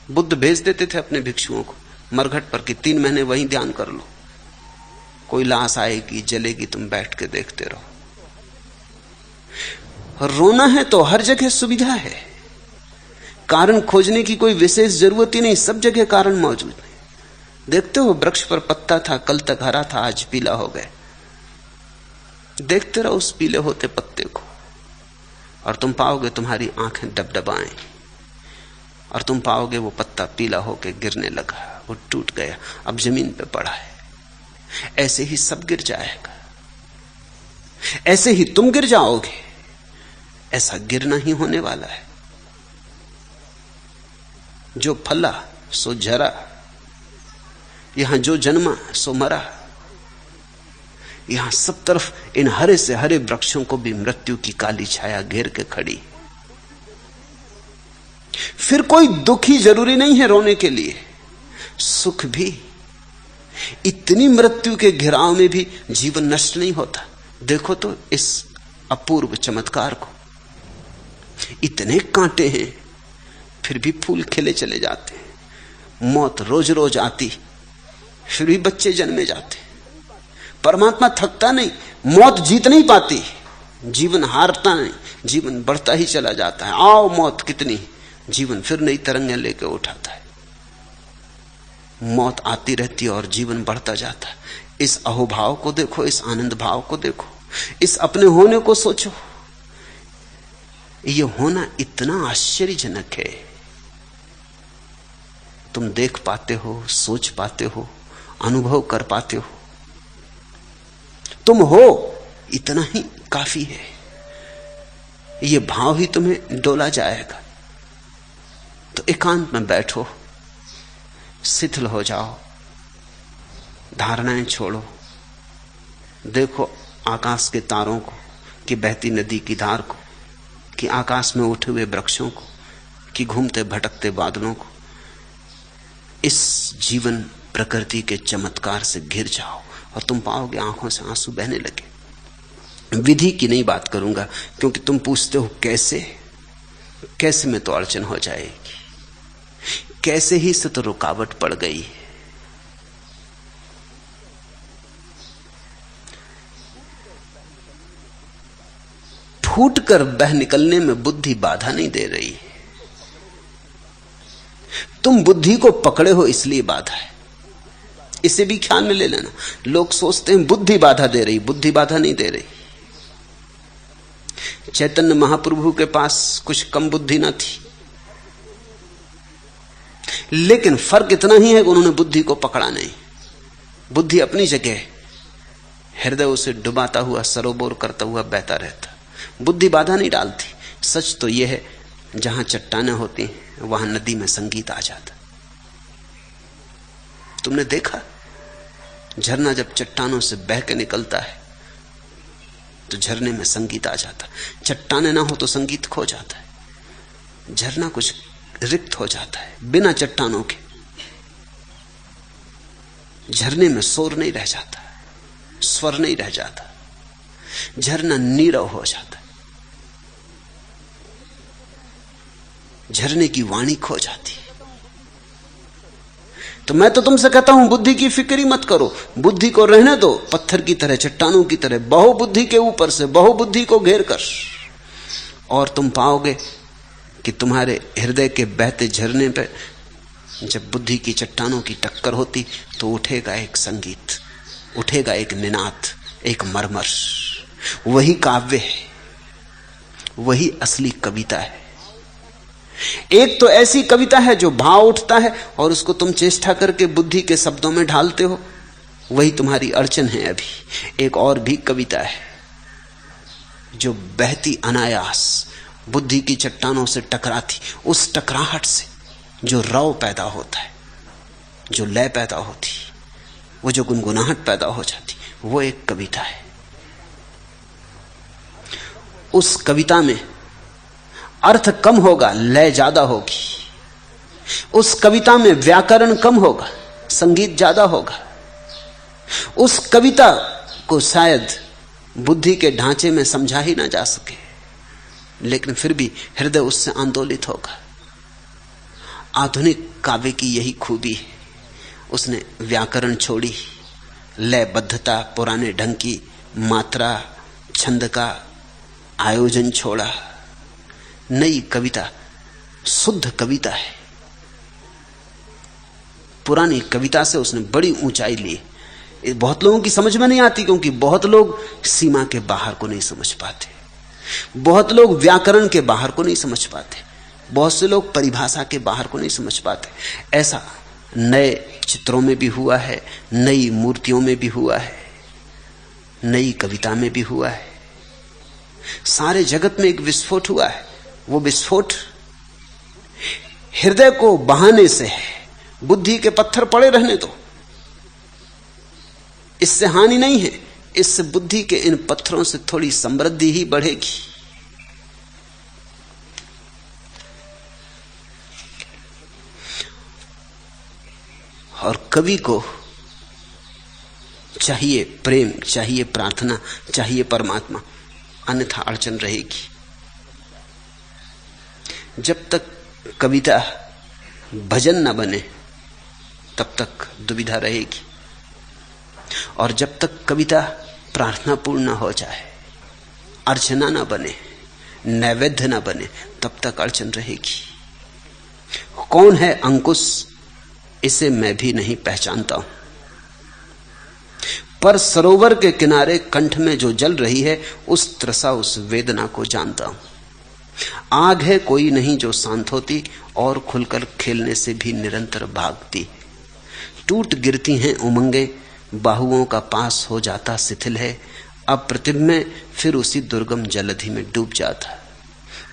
बुद्ध भेज देते थे अपने भिक्षुओं को मरघट पर कि 3 महीने वहीं ध्यान कर लो, कोई लाश आएगी जलेगी, तुम बैठ के देखते रहो। रोना है तो हर जगह सुविधा है, कारण खोजने की कोई विशेष जरूरत ही नहीं, सब जगह कारण मौजूद है। देखते हो वृक्ष पर पत्ता था, कल तक हरा था, आज पीला हो गया। देखते रहो उस पीले होते पत्ते को और तुम पाओगे तुम्हारी आंखें डबडबाएं, और तुम पाओगे वो पत्ता पीला होके गिरने लगा, वो टूट गया, अब जमीन पे पड़ा है। ऐसे ही सब गिर जाएगा, ऐसे ही तुम गिर जाओगे। ऐसा गिरना ही होने वाला है। जो फला सो झरा, यहां जो जन्मा सो मरा। यहां सब तरफ इन हरे से हरे वृक्षों को भी मृत्यु की काली छाया घेर के खड़ी। फिर कोई दुख ही जरूरी नहीं है रोने के लिए, सुख भी। इतनी मृत्यु के घिराव में भी जीवन नष्ट नहीं होता। देखो तो इस अपूर्व चमत्कार को। इतने कांटे हैं फिर भी फूल खिले चले जाते हैं। मौत रोज रोज आती फिर भी बच्चे जन्मे जाते। परमात्मा थकता नहीं, मौत जीत नहीं पाती, जीवन हारता नहीं, जीवन बढ़ता ही चला जाता है। आओ मौत कितनी, जीवन फिर नई तरंगें लेके उठाता है। मौत आती रहती है और जीवन बढ़ता जाता है। इस अहोभाव को देखो, इस आनंद भाव को देखो, इस अपने होने को सोचो। ये होना इतना आश्चर्यजनक है। तुम देख पाते हो, सोच पाते हो, अनुभव कर पाते हो। तुम हो, इतना ही काफी है। ये भाव ही तुम्हें डोला जाएगा। तो एकांत में बैठो, शिथिल हो जाओ, धारणाएं छोड़ो, देखो आकाश के तारों को, कि बहती नदी की धार को, कि आकाश में उठे हुए वृक्षों को, कि घूमते भटकते बादलों को। इस जीवन प्रकृति के चमत्कार से घिर जाओ और तुम पाओगे आंखों से आंसू बहने लगे। विधि की नहीं बात करूंगा क्योंकि तुम पूछते हो कैसे, कैसे में तो अड़चन हो जाएगी, कैसे ही से तो रुकावट पड़ गई। फूट कर बह निकलने में बुद्धि बाधा नहीं दे रही। तुम बुद्धि को पकड़े हो इसलिए बाधा है। इसे भी ख्याल में ले लेना। लोग सोचते हैं बुद्धि बाधा दे रही, बुद्धि बाधा नहीं दे रही। चैतन्य महाप्रभु के पास कुछ कम बुद्धि ना थी, लेकिन फर्क इतना ही है कि उन्होंने बुद्धि को पकड़ा नहीं। बुद्धि अपनी जगह, हृदय उसे डुबाता हुआ, सरोबोर करता हुआ बहता रहता। बुद्धि बाधा नहीं डालती। सच तो यह है, जहां चट्टानें होती हैं वहां नदी में संगीत आ जाता। तुमने देखा झरना जब चट्टानों से बह के निकलता है तो झरने में संगीत आ जाता। चट्टाने ना हो तो संगीत खो जाता है। झरना कुछ रिक्त हो जाता है बिना चट्टानों के। झरने में शोर नहीं रह जाता, स्वर नहीं रह जाता, झरना नीरव हो जाता है। झरने की वाणी खो जाती है। तो मैं तो तुमसे कहता हूं बुद्धि की फिक्र ही मत करो, बुद्धि को रहने दो पत्थर की तरह, चट्टानों की तरह, बहुबुद्धि के ऊपर से बहुबुद्धि को घेर कर, और तुम पाओगे कि तुम्हारे हृदय के बहते झरने पे जब बुद्धि की चट्टानों की टक्कर होती तो उठेगा एक संगीत, उठेगा एक निनाद, एक मरमर। वही काव्य है, वही असली कविता है। एक तो ऐसी कविता है जो भाव उठता है और उसको तुम चेष्टा करके बुद्धि के शब्दों में ढालते हो, वही तुम्हारी अड़चन है अभी। एक और भी कविता है जो बहती अनायास बुद्धि की चट्टानों से टकराती, उस टकराहट से जो रव पैदा होता है, जो लय पैदा होती, वो जो गुनगुनाहट पैदा हो जाती, वो एक कविता है। उस कविता में अर्थ कम होगा, लय ज्यादा होगी। उस कविता में व्याकरण कम होगा, संगीत ज्यादा होगा। उस कविता को शायद बुद्धि के ढांचे में समझा ही ना जा सके, लेकिन फिर भी हृदय उससे आंदोलित होगा। आधुनिक काव्य की यही खूबी है, उसने व्याकरण छोड़ी, लयबद्धता, पुराने ढंग की मात्रा, छंद का आयोजन छोड़ा। नई कविता शुद्ध कविता है। पुरानी कविता से उसने बड़ी ऊंचाई ली। बहुत लोगों की समझ में नहीं आती, क्योंकि बहुत लोग सीमा के बाहर को नहीं समझ पाते, बहुत लोग व्याकरण के बाहर को नहीं समझ पाते, बहुत से लोग परिभाषा के बाहर को नहीं समझ पाते। ऐसा नए चित्रों में भी हुआ है, नई मूर्तियों में भी हुआ है, नई कविता में भी हुआ है। सारे जगत में एक विस्फोट हुआ है। वो विस्फोट हृदय को बहाने से है। बुद्धि के पत्थर पड़े रहने दो, इससे हानि नहीं है, इससे बुद्धि के इन पत्थरों से थोड़ी समृद्धि ही बढ़ेगी। और कवि को चाहिए प्रेम, चाहिए प्रार्थना, चाहिए परमात्मा, अन्यथा अड़चन रहेगी। जब तक कविता भजन न बने तब तक दुविधा रहेगी, और जब तक कविता प्रार्थनापूर्ण न हो जाए, अर्चना न बने, नैवेद्य न बने, तब तक अड़चन रहेगी। कौन है अंकुश, इसे मैं भी नहीं पहचानता हूं, पर सरोवर के किनारे कंठ में जो जल रही है उस त्रसा, उस वेदना को जानता हूं। आग है कोई नहीं जो शांत होती, और खुलकर खेलने से भी निरंतर भागती। टूट गिरती हैं उमंगे, बाहुओं का पास हो जाता शिथिल है। अब प्रतिबिंब में फिर उसी दुर्गम जलधि में डूब जाता।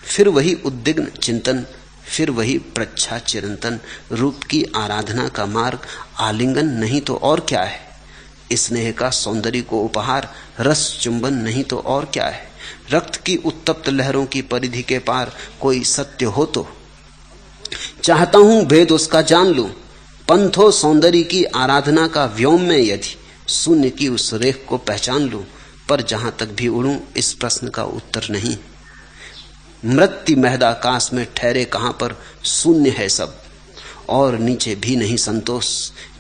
फिर वही उद्विग्न चिंतन, फिर वही प्रच्छा चिरंतन। रूप की आराधना का मार्ग आलिंगन नहीं तो और क्या है, स्नेह का सौंदर्य को उपहार रस चुंबन नहीं तो और क्या है। रक्त की उत्तप्त लहरों की परिधि के पार कोई सत्य हो तो चाहता हूं भेद उसका जान लूं। पंथो सौंदर्य की आराधना का व्योम में यदि शून्य की उस रेख को पहचान लूं, पर जहां तक भी उड़ूं इस प्रश्न का उत्तर नहीं। मृत्यु महदाकाश में ठहरे कहां पर शून्य है सब, और नीचे भी नहीं संतोष।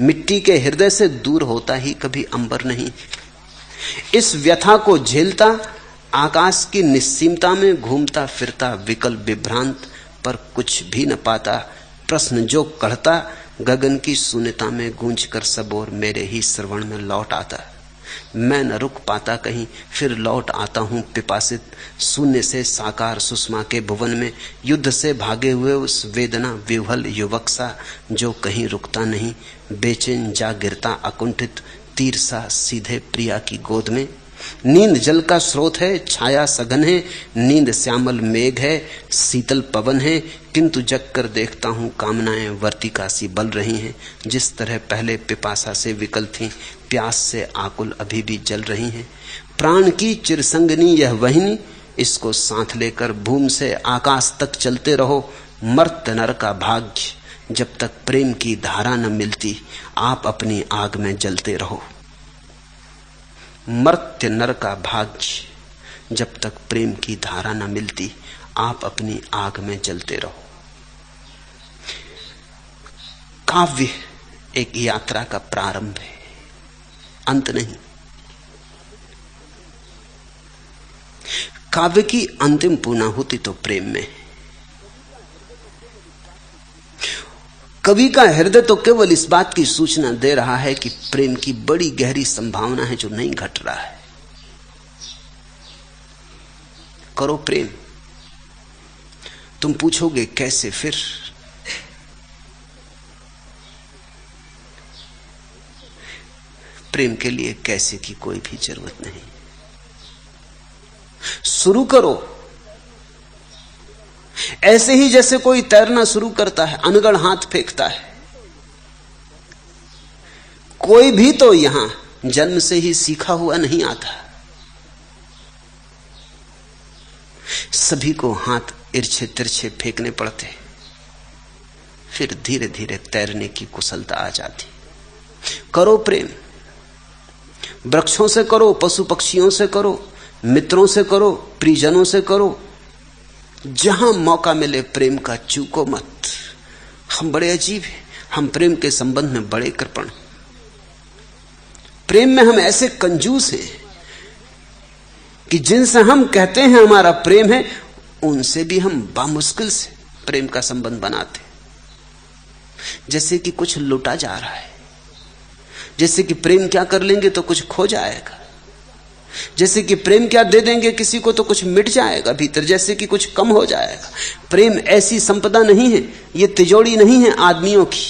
मिट्टी के हृदय से दूर होता ही कभी अंबर नहीं। इस व्यथा को झेलता आकाश की निस्सीमता में घूमता फिरता विकल विभ्रांत, पर कुछ भी न पाता। प्रश्न जो कढ़ता गगन की शून्यता में गूंज कर सब और मेरे ही श्रवण में लौट आता। मैं न रुक पाता कहीं, फिर लौट आता हूं पिपासित। शून्य से साकार सुषमा के भुवन में युद्ध से भागे हुए उस वेदना विह्वल युवक सा, जो कहीं रुकता नहीं, बेचैन जा गिरता अकुंठित तीर सा सीधे प्रिया की गोद में। नींद जल का स्रोत है, छाया सघन है, नींद श्यामल मेघ है, शीतल पवन है, किंतु जग कर देखता हूं कामनाएं वर्तिका सी बल रही हैं। जिस तरह पहले पिपासा से विकल थीं, प्यास से आकुल अभी भी जल रही हैं। प्राण की चिरसंगनी यह वहिनी, इसको साथ लेकर भूमि से आकाश तक चलते रहो। मर्त्य नर का भाग्य, जब तक प्रेम की धारा न मिलती आप अपनी आग में जलते रहो। मर्त्य नर का भाग्य, जब तक प्रेम की धारा न मिलती आप अपनी आग में जलते रहो। काव्य एक यात्रा का प्रारंभ है, अंत नहीं। काव्य की अंतिम पूर्णाहुति तो प्रेम में है। कवि का हृदय तो केवल इस बात की सूचना दे रहा है कि प्रेम की बड़ी गहरी संभावना है जो नहीं घट रहा है। करो प्रेम। तुम पूछोगे कैसे? फिर प्रेम के लिए कैसे की कोई भी जरूरत नहीं। शुरू करो ऐसे ही जैसे कोई तैरना शुरू करता है, अनगढ़ हाथ फेंकता है। कोई भी तो यहां जन्म से ही सीखा हुआ नहीं आता। सभी को हाथ इर्छे तिरछे फेंकने पड़ते, फिर धीरे धीरे तैरने की कुशलता आ जाती। करो प्रेम। वृक्षों से करो, पशु पक्षियों से करो, मित्रों से करो, प्रियजनों से करो। जहां मौका मिले प्रेम का चूको मत। हम बड़े अजीब हैं, हम प्रेम के संबंध में बड़े कृपण। प्रेम में हम ऐसे कंजूस हैं कि जिनसे हम कहते हैं हमारा प्रेम है, उनसे भी हम बामुश्किल से प्रेम का संबंध बनाते, जैसे कि कुछ लुटा जा रहा है, जैसे कि प्रेम क्या कर लेंगे तो कुछ खो जाएगा, जैसे कि प्रेम क्या दे देंगे किसी को तो कुछ मिट जाएगा भीतर, जैसे कि कुछ कम हो जाएगा। प्रेम ऐसी संपदा नहीं है, ये तिजोरी नहीं है आदमियों की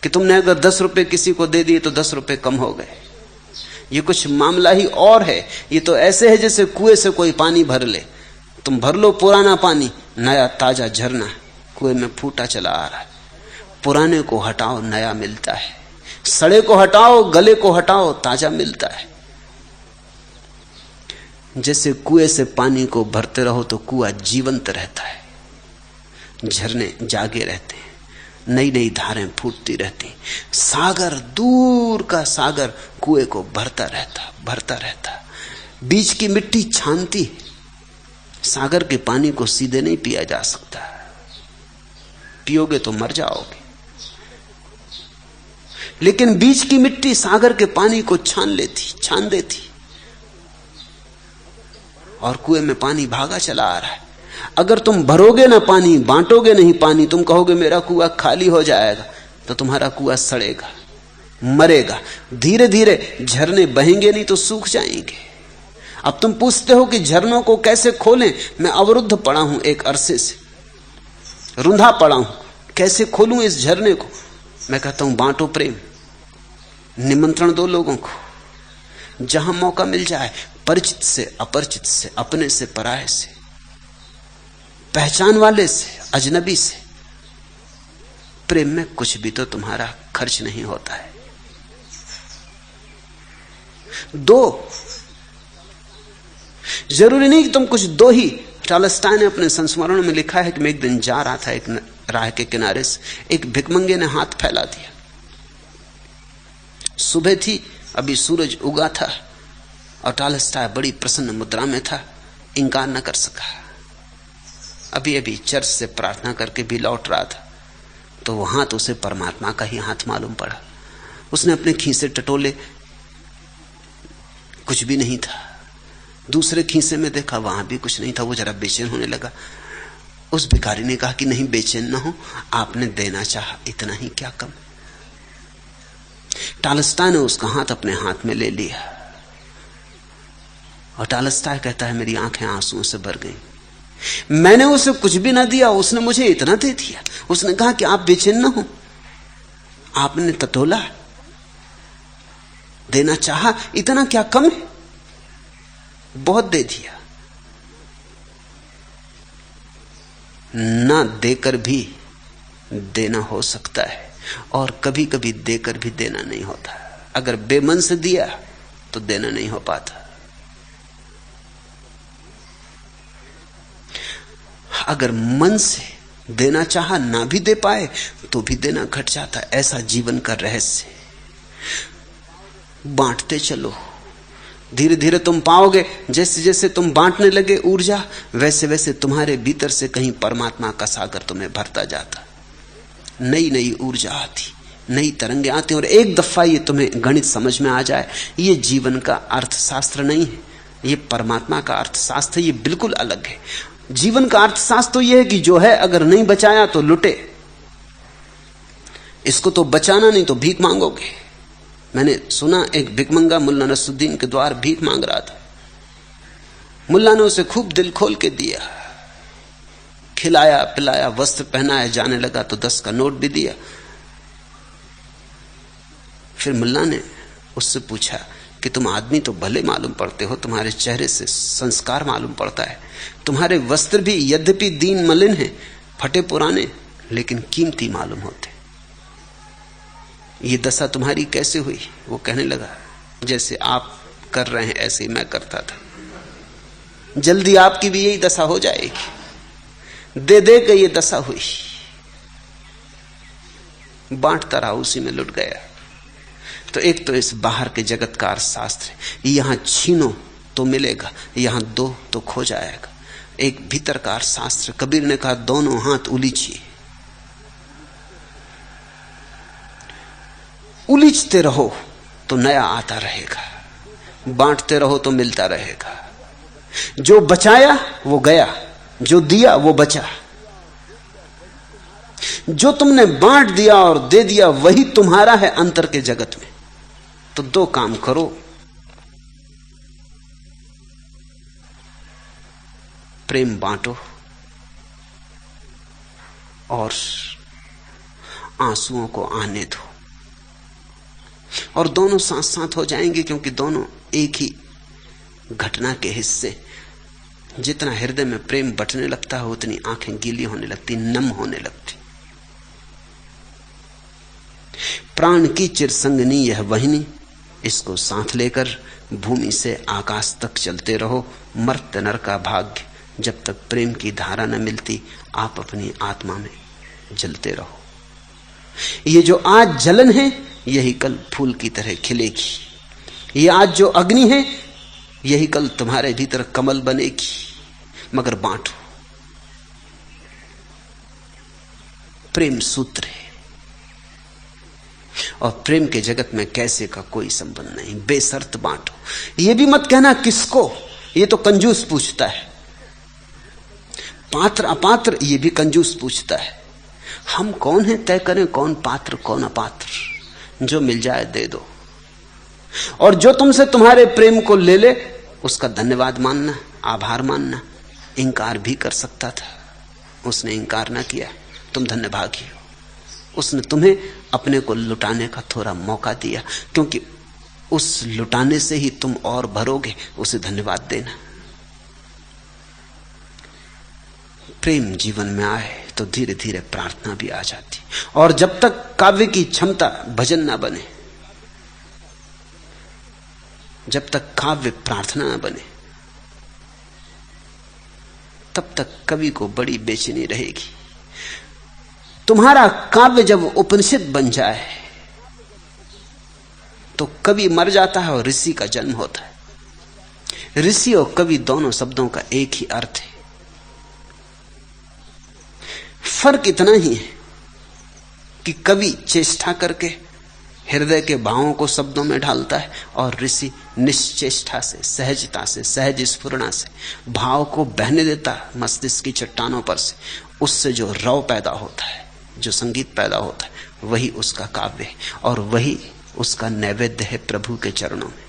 कि तुमने अगर 10 रुपए किसी को दे दिए तो 10 रुपए कम हो गए। ये कुछ मामला ही और है। ये तो ऐसे है जैसे कुएं से कोई पानी भर ले। तुम भर लो पुराना पानी, नया ताजा झरना कुएं में फूटा चला आ रहा है। पुराने को हटाओ, नया मिलता है। सड़े को हटाओ, गले को हटाओ, ताजा मिलता है। जैसे कुएं से पानी को भरते रहो तो कुआं जीवंत रहता है, झरने जागे रहते हैं, नई नई धारें फूटती रहती। सागर, दूर का सागर कुएं को भरता रहता। बीच की मिट्टी छानती, सागर के पानी को सीधे नहीं पिया जा सकता, पियोगे तो मर जाओगे। लेकिन बीच की मिट्टी सागर के पानी को छान देती, और कुएं में पानी भागा चला आ रहा है। अगर तुम भरोगे ना पानी, बांटोगे नहीं पानी, तुम कहोगे मेरा कुआं खाली हो जाएगा, तो तुम्हारा कुआं सड़ेगा, मरेगा। धीरे धीरे झरने बहेंगे नहीं तो सूख जाएंगे। अब तुम पूछते हो कि झरनों को कैसे खोलें। मैं अवरुद्ध पड़ा हूं, एक अरसे से रुंधा पड़ा हूं, कैसे खोलूं इस झरने को? मैं कहता हूं बांटो प्रेम, निमंत्रण दो लोगों को। जहां मौका मिल जाए, परिचित से अपरिचित से, अपने से पराये से, पहचान वाले से अजनबी से, प्रेम में कुछ भी तो तुम्हारा खर्च नहीं होता है। दो, जरूरी नहीं कि तुम कुछ दो ही। टॉलस्टॉय ने अपने संस्मरणों में लिखा है कि मैं एक दिन जा रहा था एक राह के किनारे से, एक भिखमंगे ने हाथ फैला दिया। सुबह थी, अभी सूरज उगा था, और टॉलस्टॉय बड़ी प्रसन्न मुद्रा में था, इंकार न कर सका। अभी अभी चर्च से प्रार्थना करके भी लौट रहा था, तो वो हाथ उसे परमात्मा का ही हाथ मालूम पड़ा। उसने अपने खीसे टटोले, कुछ भी नहीं था। दूसरे खीसे में देखा, वहां भी कुछ नहीं था। वो जरा बेचैन होने लगा। उस भिखारी ने कहा कि नहीं, बेचैन ना हो, आपने देना चाहा, इतना ही क्या कम। टॉलस्टॉय ने उसका हाथ अपने हाथ में ले लिया, और टॉलस्टॉय कहता है मेरी आंखें आंसुओं से भर गई। मैंने उसे कुछ भी ना दिया, उसने मुझे इतना दे दिया। उसने कहा कि आप बेचैन ना हो, आपने टटोला, देना चाहा, इतना क्या कम है, बहुत दे दिया। ना देकर भी देना हो सकता है, और कभी कभी देकर भी देना नहीं होता। अगर बेमन से दिया तो देना नहीं हो पाता। अगर मन से देना चाहा ना भी दे पाए तो भी देना घट जाता। ऐसा जीवन का रहस्य। बांटते चलो, धीरे धीरे तुम पाओगे जैसे जैसे तुम बांटने लगे ऊर्जा, वैसे वैसे तुम्हारे भीतर से कहीं परमात्मा का सागर तुम्हें भरता जाता। नई नई ऊर्जा आती, नई तरंगे आती। और एक दफा ये तुम्हें गणित समझ में आ जाए, ये जीवन का अर्थशास्त्र नहीं है, ये परमात्मा का अर्थशास्त्र। ये बिल्कुल अलग है। जीवन का अर्थशास्त्र तो यह है कि जो है अगर नहीं बचाया तो लुटे, इसको तो बचाना नहीं तो भीख मांगोगे। मैंने सुना एक भिखमंगा मुल्ला नसरुद्दीन के द्वार भीख मांग रहा था। मुल्ला ने उसे खूब दिल खोल के दिया, खिलाया पिलाया, वस्त्र पहनाया, जाने लगा तो 10 का नोट भी दिया। फिर मुल्ला ने उससे पूछा कि तुम आदमी तो भले मालूम पड़ते हो, तुम्हारे चेहरे से संस्कार मालूम पड़ता है, तुम्हारे वस्त्र भी यद्यपि दीन मलिन हैं, फटे पुराने, लेकिन कीमती मालूम होते, ये दशा तुम्हारी कैसे हुई? वो कहने लगा जैसे आप कर रहे हैं ऐसे ही मैं करता था, जल्दी आपकी भी यही दशा हो जाएगी। दे दे के ये दशा हुई, बांटता रहा, उसी में लुट गया। तो एक तो इस बाहर के जगत का अर्थशास्त्र है, यहां छीनो तो मिलेगा, यहां दो तो खो जाएगा। एक भीतर का अर्थशास्त्र, कबीर ने कहा दोनों हाथ उलीचिए, उलीचते रहो तो नया आता रहेगा, बांटते रहो तो मिलता रहेगा। जो बचाया वो गया, जो दिया वो बचा। जो तुमने बांट दिया और दे दिया वही तुम्हारा है अंतर के जगत में। तो दो काम करो, प्रेम बांटो और आंसुओं को आने दो, और दोनों साथ साथ हो जाएंगे, क्योंकि दोनों एक ही घटना के हिस्से। जितना हृदय में प्रेम बटने लगता है उतनी आंखें गीली होने लगती, नम होने लगती। प्राण की चिरसंगनी यह वहिनी, इसको साथ लेकर भूमि से आकाश तक चलते रहो। मर्त्य नर का भाग्य, जब तक प्रेम की धारा न मिलती आप अपनी आत्मा में जलते रहो। ये जो आज जलन है यही कल फूल की तरह खिलेगी। ये आज जो अग्नि है यही कल तुम्हारे भीतर कमल बनेगी। मगर बांटो। प्रेम सूत्र है, और प्रेम के जगत में कैसे का कोई संबंध नहीं, बेशर्त बांटो। ये भी मत कहना किसको, ये तो कंजूस पूछता है। पात्र अपात्र ये भी कंजूस पूछता है। हम कौन है तय करें कौन पात्र कौन अपात्र? जो मिल जाए दे दो, और जो तुमसे तुम्हारे प्रेम को ले ले उसका धन्यवाद मानना, आभार मानना। इंकार भी कर सकता था, उसने इंकार ना किया, तुम धन्यभागी हो। उसने तुम्हें अपने को लुटाने का थोड़ा मौका दिया, क्योंकि उस लुटाने से ही तुम और भरोगे। उसे धन्यवाद देना। प्रेम जीवन में आए तो धीरे धीरे प्रार्थना भी आ जाती, और जब तक काव्य की क्षमता भजन ना बने, जब तक काव्य प्रार्थना न बने, तब तक कवि को बड़ी बेचैनी रहेगी। तुम्हारा काव्य जब उपनिषद बन जाए तो कवि मर जाता है और ऋषि का जन्म होता है। ऋषि और कवि दोनों शब्दों का एक ही अर्थ है। फर्क इतना ही है कि कवि चेष्टा करके हृदय के भावों को शब्दों में ढालता है, और ऋषि निश्चेष्टा से, सहजता से, सहज स्फुरणा से भाव को बहने देता मस्तिष्क की चट्टानों पर से। उससे जो रव पैदा होता है, जो संगीत पैदा होता है, वही उसका काव्य है, और वही उसका नैवेद्य है प्रभु के चरणों में।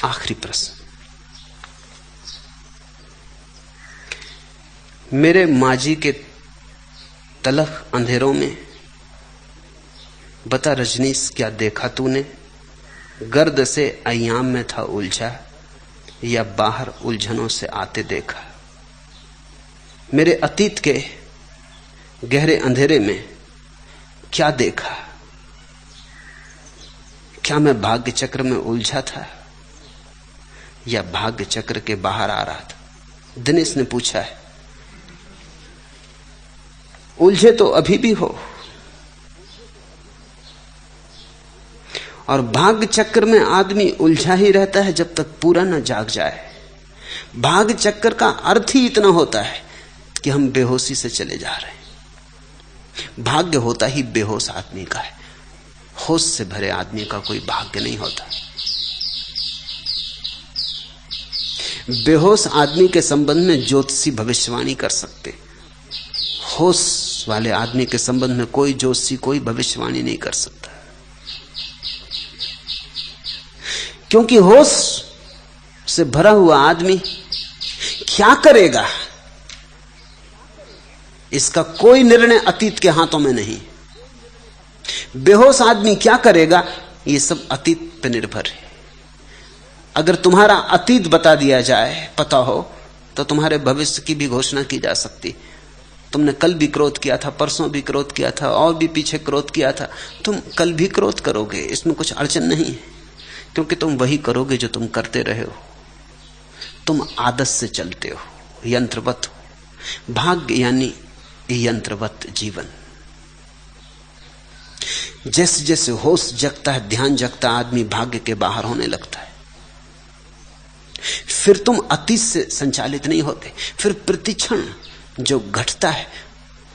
आखिरी प्रश्न। मेरे माजी के तलख अंधेरों में बता रजनीश क्या देखा तूने? गर्द से अय्याम में था उलझा, या बाहर उलझनों से आते देखा। मेरे अतीत के गहरे अंधेरे में क्या देखा? क्या मैं भाग्य चक्र में उलझा था या भाग्य चक्र के बाहर आ रहा था? दिनेश ने पूछा है। उलझे तो अभी भी हो, और भाग्य चक्र में आदमी उलझा ही रहता है जब तक पूरा न जाग जाए। भाग्य चक्र का अर्थ ही इतना होता है कि हम बेहोशी से चले जा रहे हैं। भाग्य होता ही बेहोश आदमी का है, होश से भरे आदमी का कोई भाग्य नहीं होता। बेहोश आदमी के संबंध में ज्योतिषी भविष्यवाणी कर सकते, होश वाले आदमी के संबंध में कोई ज्योतिषी कोई भविष्यवाणी नहीं कर सकता, क्योंकि होश से भरा हुआ आदमी क्या करेगा इसका कोई निर्णय अतीत के हाथों में नहीं। बेहोश आदमी क्या करेगा ये सब अतीत पर निर्भर है। अगर तुम्हारा अतीत बता दिया जाए, पता हो, तो तुम्हारे भविष्य की भी घोषणा की जा सकती। तुमने कल भी क्रोध किया था, परसों भी क्रोध किया था, और भी पीछे क्रोध किया था, तुम कल भी क्रोध करोगे, इसमें कुछ अड़चन नहीं है, क्योंकि तुम वही करोगे जो तुम करते रहे हो। तुम आदत से चलते हो, यंत्रवत हो। भाग्य यानी यंत्रवत जीवन। जैसे जैसे होश जगता है, ध्यान जगता, आदमी भाग्य के बाहर होने लगता है। फिर तुम अतीत से संचालित नहीं होते, फिर प्रतिक्षण जो घटता है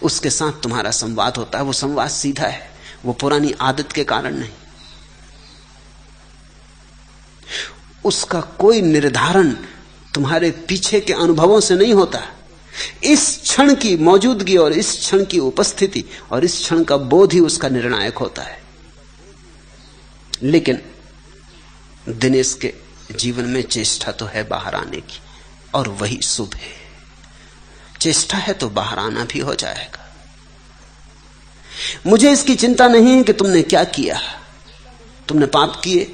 उसके साथ तुम्हारा संवाद होता है। वो संवाद सीधा है, वो पुरानी आदत के कारण नहीं। उसका कोई निर्धारण तुम्हारे पीछे के अनुभवों से नहीं होता। इस क्षण की मौजूदगी और इस क्षण की उपस्थिति और इस क्षण का बोध ही उसका निर्णायक होता है। लेकिन दिनेश के जीवन में चेष्टा तो है बाहर आने की, और वही शुभ है। चेष्टा है तो बाहर आना भी हो जाएगा। मुझे इसकी चिंता नहीं है कि तुमने क्या किया, तुमने पाप किए,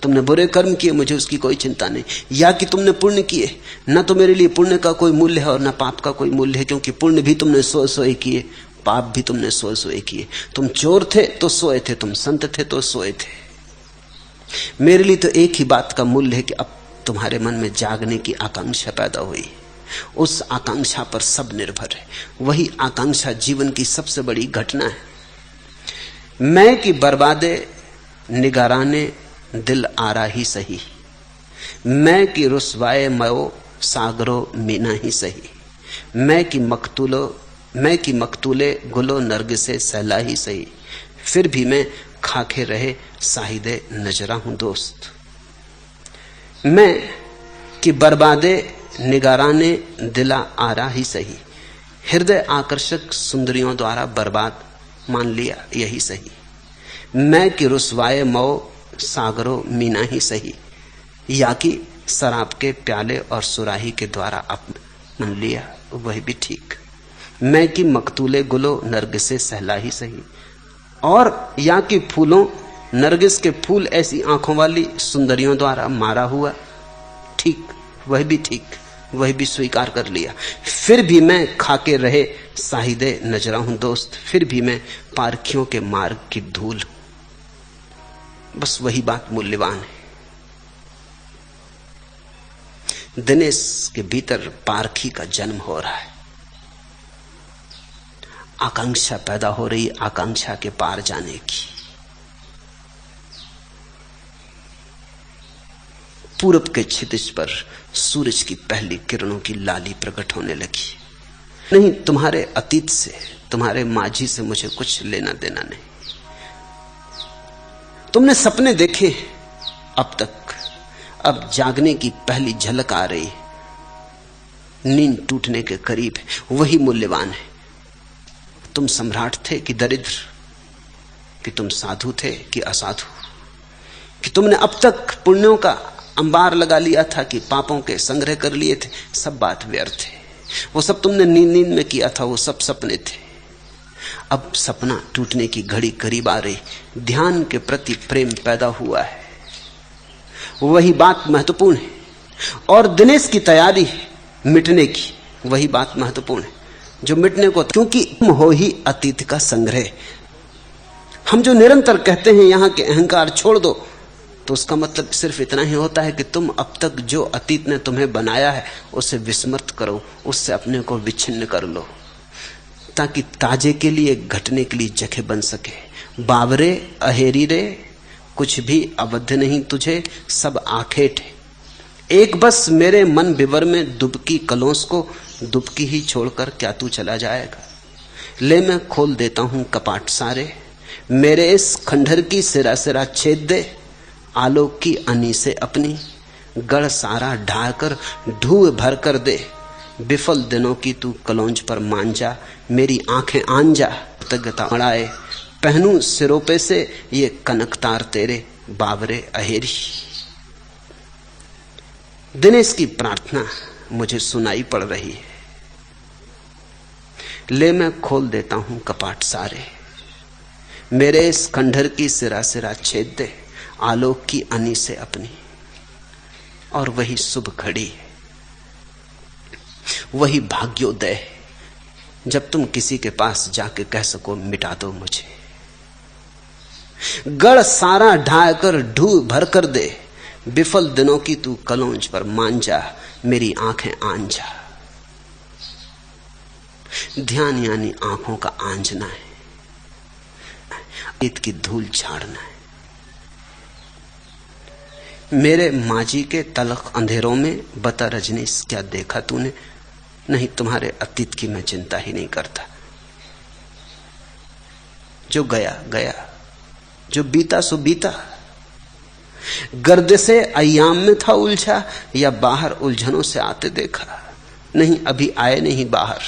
तुमने बुरे कर्म किए, मुझे उसकी कोई चिंता नहीं। या कि तुमने पुण्य किए, न तो मेरे लिए पुण्य का कोई मूल्य है और न पाप का कोई मूल्य है, क्योंकि पुण्य भी तुमने सोए किए, पाप भी तुमने सोए किए। तुम चोर थे तो सोए थे, तुम संत थे तो सोए थे। मेरे लिए तो एक ही बात का मूल्य है कि अब तुम्हारे मन में जागने की आकांक्षा पैदा हुई। उस आकांक्षा पर सब निर्भर है। वही आकांक्षा जीवन की सबसे बड़ी घटना है। मैं की बर्बादे निगाराने दिल आरा ही सही, मैं की रुसवाए मयो सागरो मीना ही सही, मैं की मकतूले गुलो नरगिसे सहला ही सही, फिर भी मैं खाके रहे साहिदे नजरा हूं दोस्त। मैं कि बर्बादे निगाराने दिला आरा ही सही, हृदय आकर्षक सुंदरियों द्वारा बर्बाद मान लिया यही सही। मैं कि रुसवाए मो सागरो मीना ही सही, या कि शराब के प्याले और सुराही के द्वारा अपमान लिया वह भी ठीक। मैं कि मकतूले गुलो नरगिसे सहला ही सही, और या कि फूलों नरगिस के फूल ऐसी आंखों वाली सुंदरियों द्वारा मारा हुआ ठीक, वह भी ठीक, वह भी स्वीकार कर लिया। फिर भी मैं खाके रहे साहिदे नजरा हूं दोस्त, फिर भी मैं पारखियों के मार्ग की धूल। बस वही बात मूल्यवान है। दिनेश के भीतर पारखी का जन्म हो रहा है, आकांक्षा पैदा हो रही, आकांक्षा के पार जाने की। पूरब के क्षितिज पर सूरज की पहली किरणों की लाली प्रकट होने लगी। नहीं, तुम्हारे अतीत से, तुम्हारे मांझी से मुझे कुछ लेना देना नहीं। तुमने सपने देखे अब तक, अब जागने की पहली झलक आ रही, नींद टूटने के करीब है, वही मूल्यवान है। तुम सम्राट थे कि दरिद्र, कि तुम साधु थे कि असाधु, कि तुमने अब तक पुण्यों का अंबार लगा लिया था कि पापों के संग्रह कर लिए थे, सब बात व्यर्थ है। वो सब तुमने नींद में किया था, वो सब सपने थे। अब सपना टूटने की घड़ी करीब आ रही, ध्यान के प्रति प्रेम पैदा हुआ है, वही बात महत्वपूर्ण है। और दिनेश की तैयारी मिटने की, वही बात महत्वपूर्ण है जो मिटने को, क्योंकि तुम हो ही अतीत का संग्रह। हम जो निरंतर कहते हैं यहां के अहंकार छोड़ दो, तो उसका मतलब सिर्फ इतना ही होता है कि तुम अब तक जो अतीत ने तुम्हें बनाया है उसे विस्मृत करो, उससे अपने को विच्छिन्न कर लो, ताकि ताजे के लिए, घटने के लिए जगह बन सके। बावरे अहेरी रे, कुछ भी अवध नहीं तुझे, सब आखेट है। एक बस मेरे मन विवर में दुबकी कलोंस को, दुबकी ही छोड़कर क्या तू चला जाएगा। ले मैं खोल देता हूं कपाट सारे, मेरे इस खंडहर की सिरा सिरा छेद दे, आलोक की अनी से अपनी गढ़ सारा ढाकर ढूंढ भर कर दे। विफल दिनों की तू कलौंज पर मान जा, मेरी आंखें आन जा, कृतज्ञता मड़ाए। पहनूं सिरोपे से ये कनकतार तेरे, बावरे अहेरी। दिनेश की प्रार्थना मुझे सुनाई पड़ रही है। ले मैं खोल देता हूं कपाट सारे, मेरे इस खंडहर की सिरा सिरा छेद दे, आलोक की अनी से अपनी। और वही शुभ घड़ी है, वही भाग्योदय है, जब तुम किसी के पास जाके कह सको मिटा दो मुझे। गढ़ सारा ढाकर ढूंढ भर कर दे, विफल दिनों की तू कलौंज पर मान जा, मेरी आंखें आन जा। ध्यान यानी आंखों का आंजना है, ईद की धूल झाड़ना है। मेरे माजी के तलख अंधेरों में बता रजनीश क्या देखा तूने। नहीं, तुम्हारे अतीत की मैं चिंता ही नहीं करता। जो गया गया, जो बीता सो बीता। गर्द से अय्याम में था उलझा, या बाहर उलझनों से आते देखा। नहीं, अभी आए नहीं बाहर,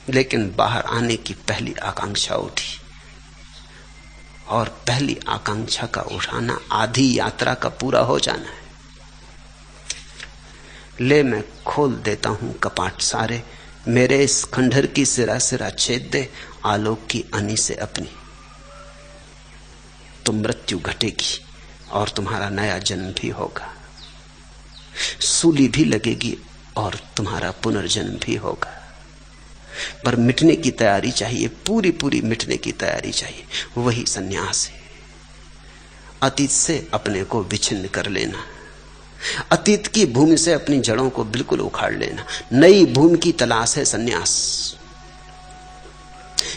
लेकिन बाहर आने की पहली आकांक्षा उठी, और पहली आकांक्षा का उठाना आधी यात्रा का पूरा हो जाना है। ले मैं खोल देता हूं कपाट सारे, मेरे इस खंडहर की सिरा सिरा छेद दे, आलोक की अनी से अपनी। तो मृत्यु घटेगी और तुम्हारा नया जन्म भी होगा, सूली भी लगेगी और तुम्हारा पुनर्जन्म भी होगा। पर मिटने की तैयारी चाहिए, पूरी पूरी मिटने की तैयारी चाहिए। वही सन्यास है, अतीत से अपने को विच्छिन्न कर लेना, अतीत की भूमि से अपनी जड़ों को बिल्कुल उखाड़ लेना। नई भूमि की तलाश है सन्यास।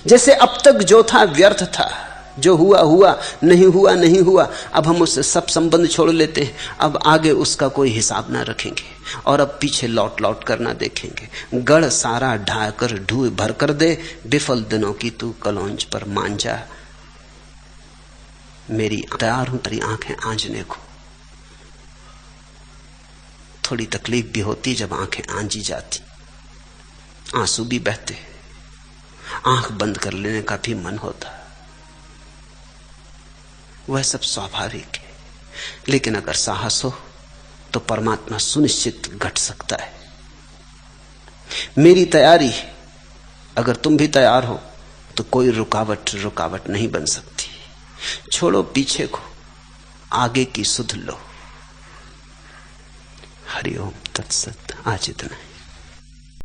जैसे अब तक जो था व्यर्थ था, जो हुआ हुआ, नहीं हुआ नहीं हुआ, अब हम उससे सब संबंध छोड़ लेते हैं। अब आगे उसका कोई हिसाब ना रखेंगे और अब पीछे लौट लौट कर ना देखेंगे। गढ़ सारा ढाकर ढूंढ भर कर दे, विफल दिनों की तू कलौंज पर मान जा, मेरी तैयार हूं तेरी आंखें आंजने को। थोड़ी तकलीफ भी होती जब आंखें आंजी जाती, आंसू भी बहते, आंख बंद कर लेने का भी मन होता, वह सब स्वाभाविक है। लेकिन अगर साहस हो तो परमात्मा सुनिश्चित घट सकता है। मेरी तैयारी, अगर तुम भी तैयार हो तो कोई रुकावट नहीं बन सकती। छोड़ो पीछे को, आगे की सुध लो। हरि ओम तत्सत। आज इतना ही।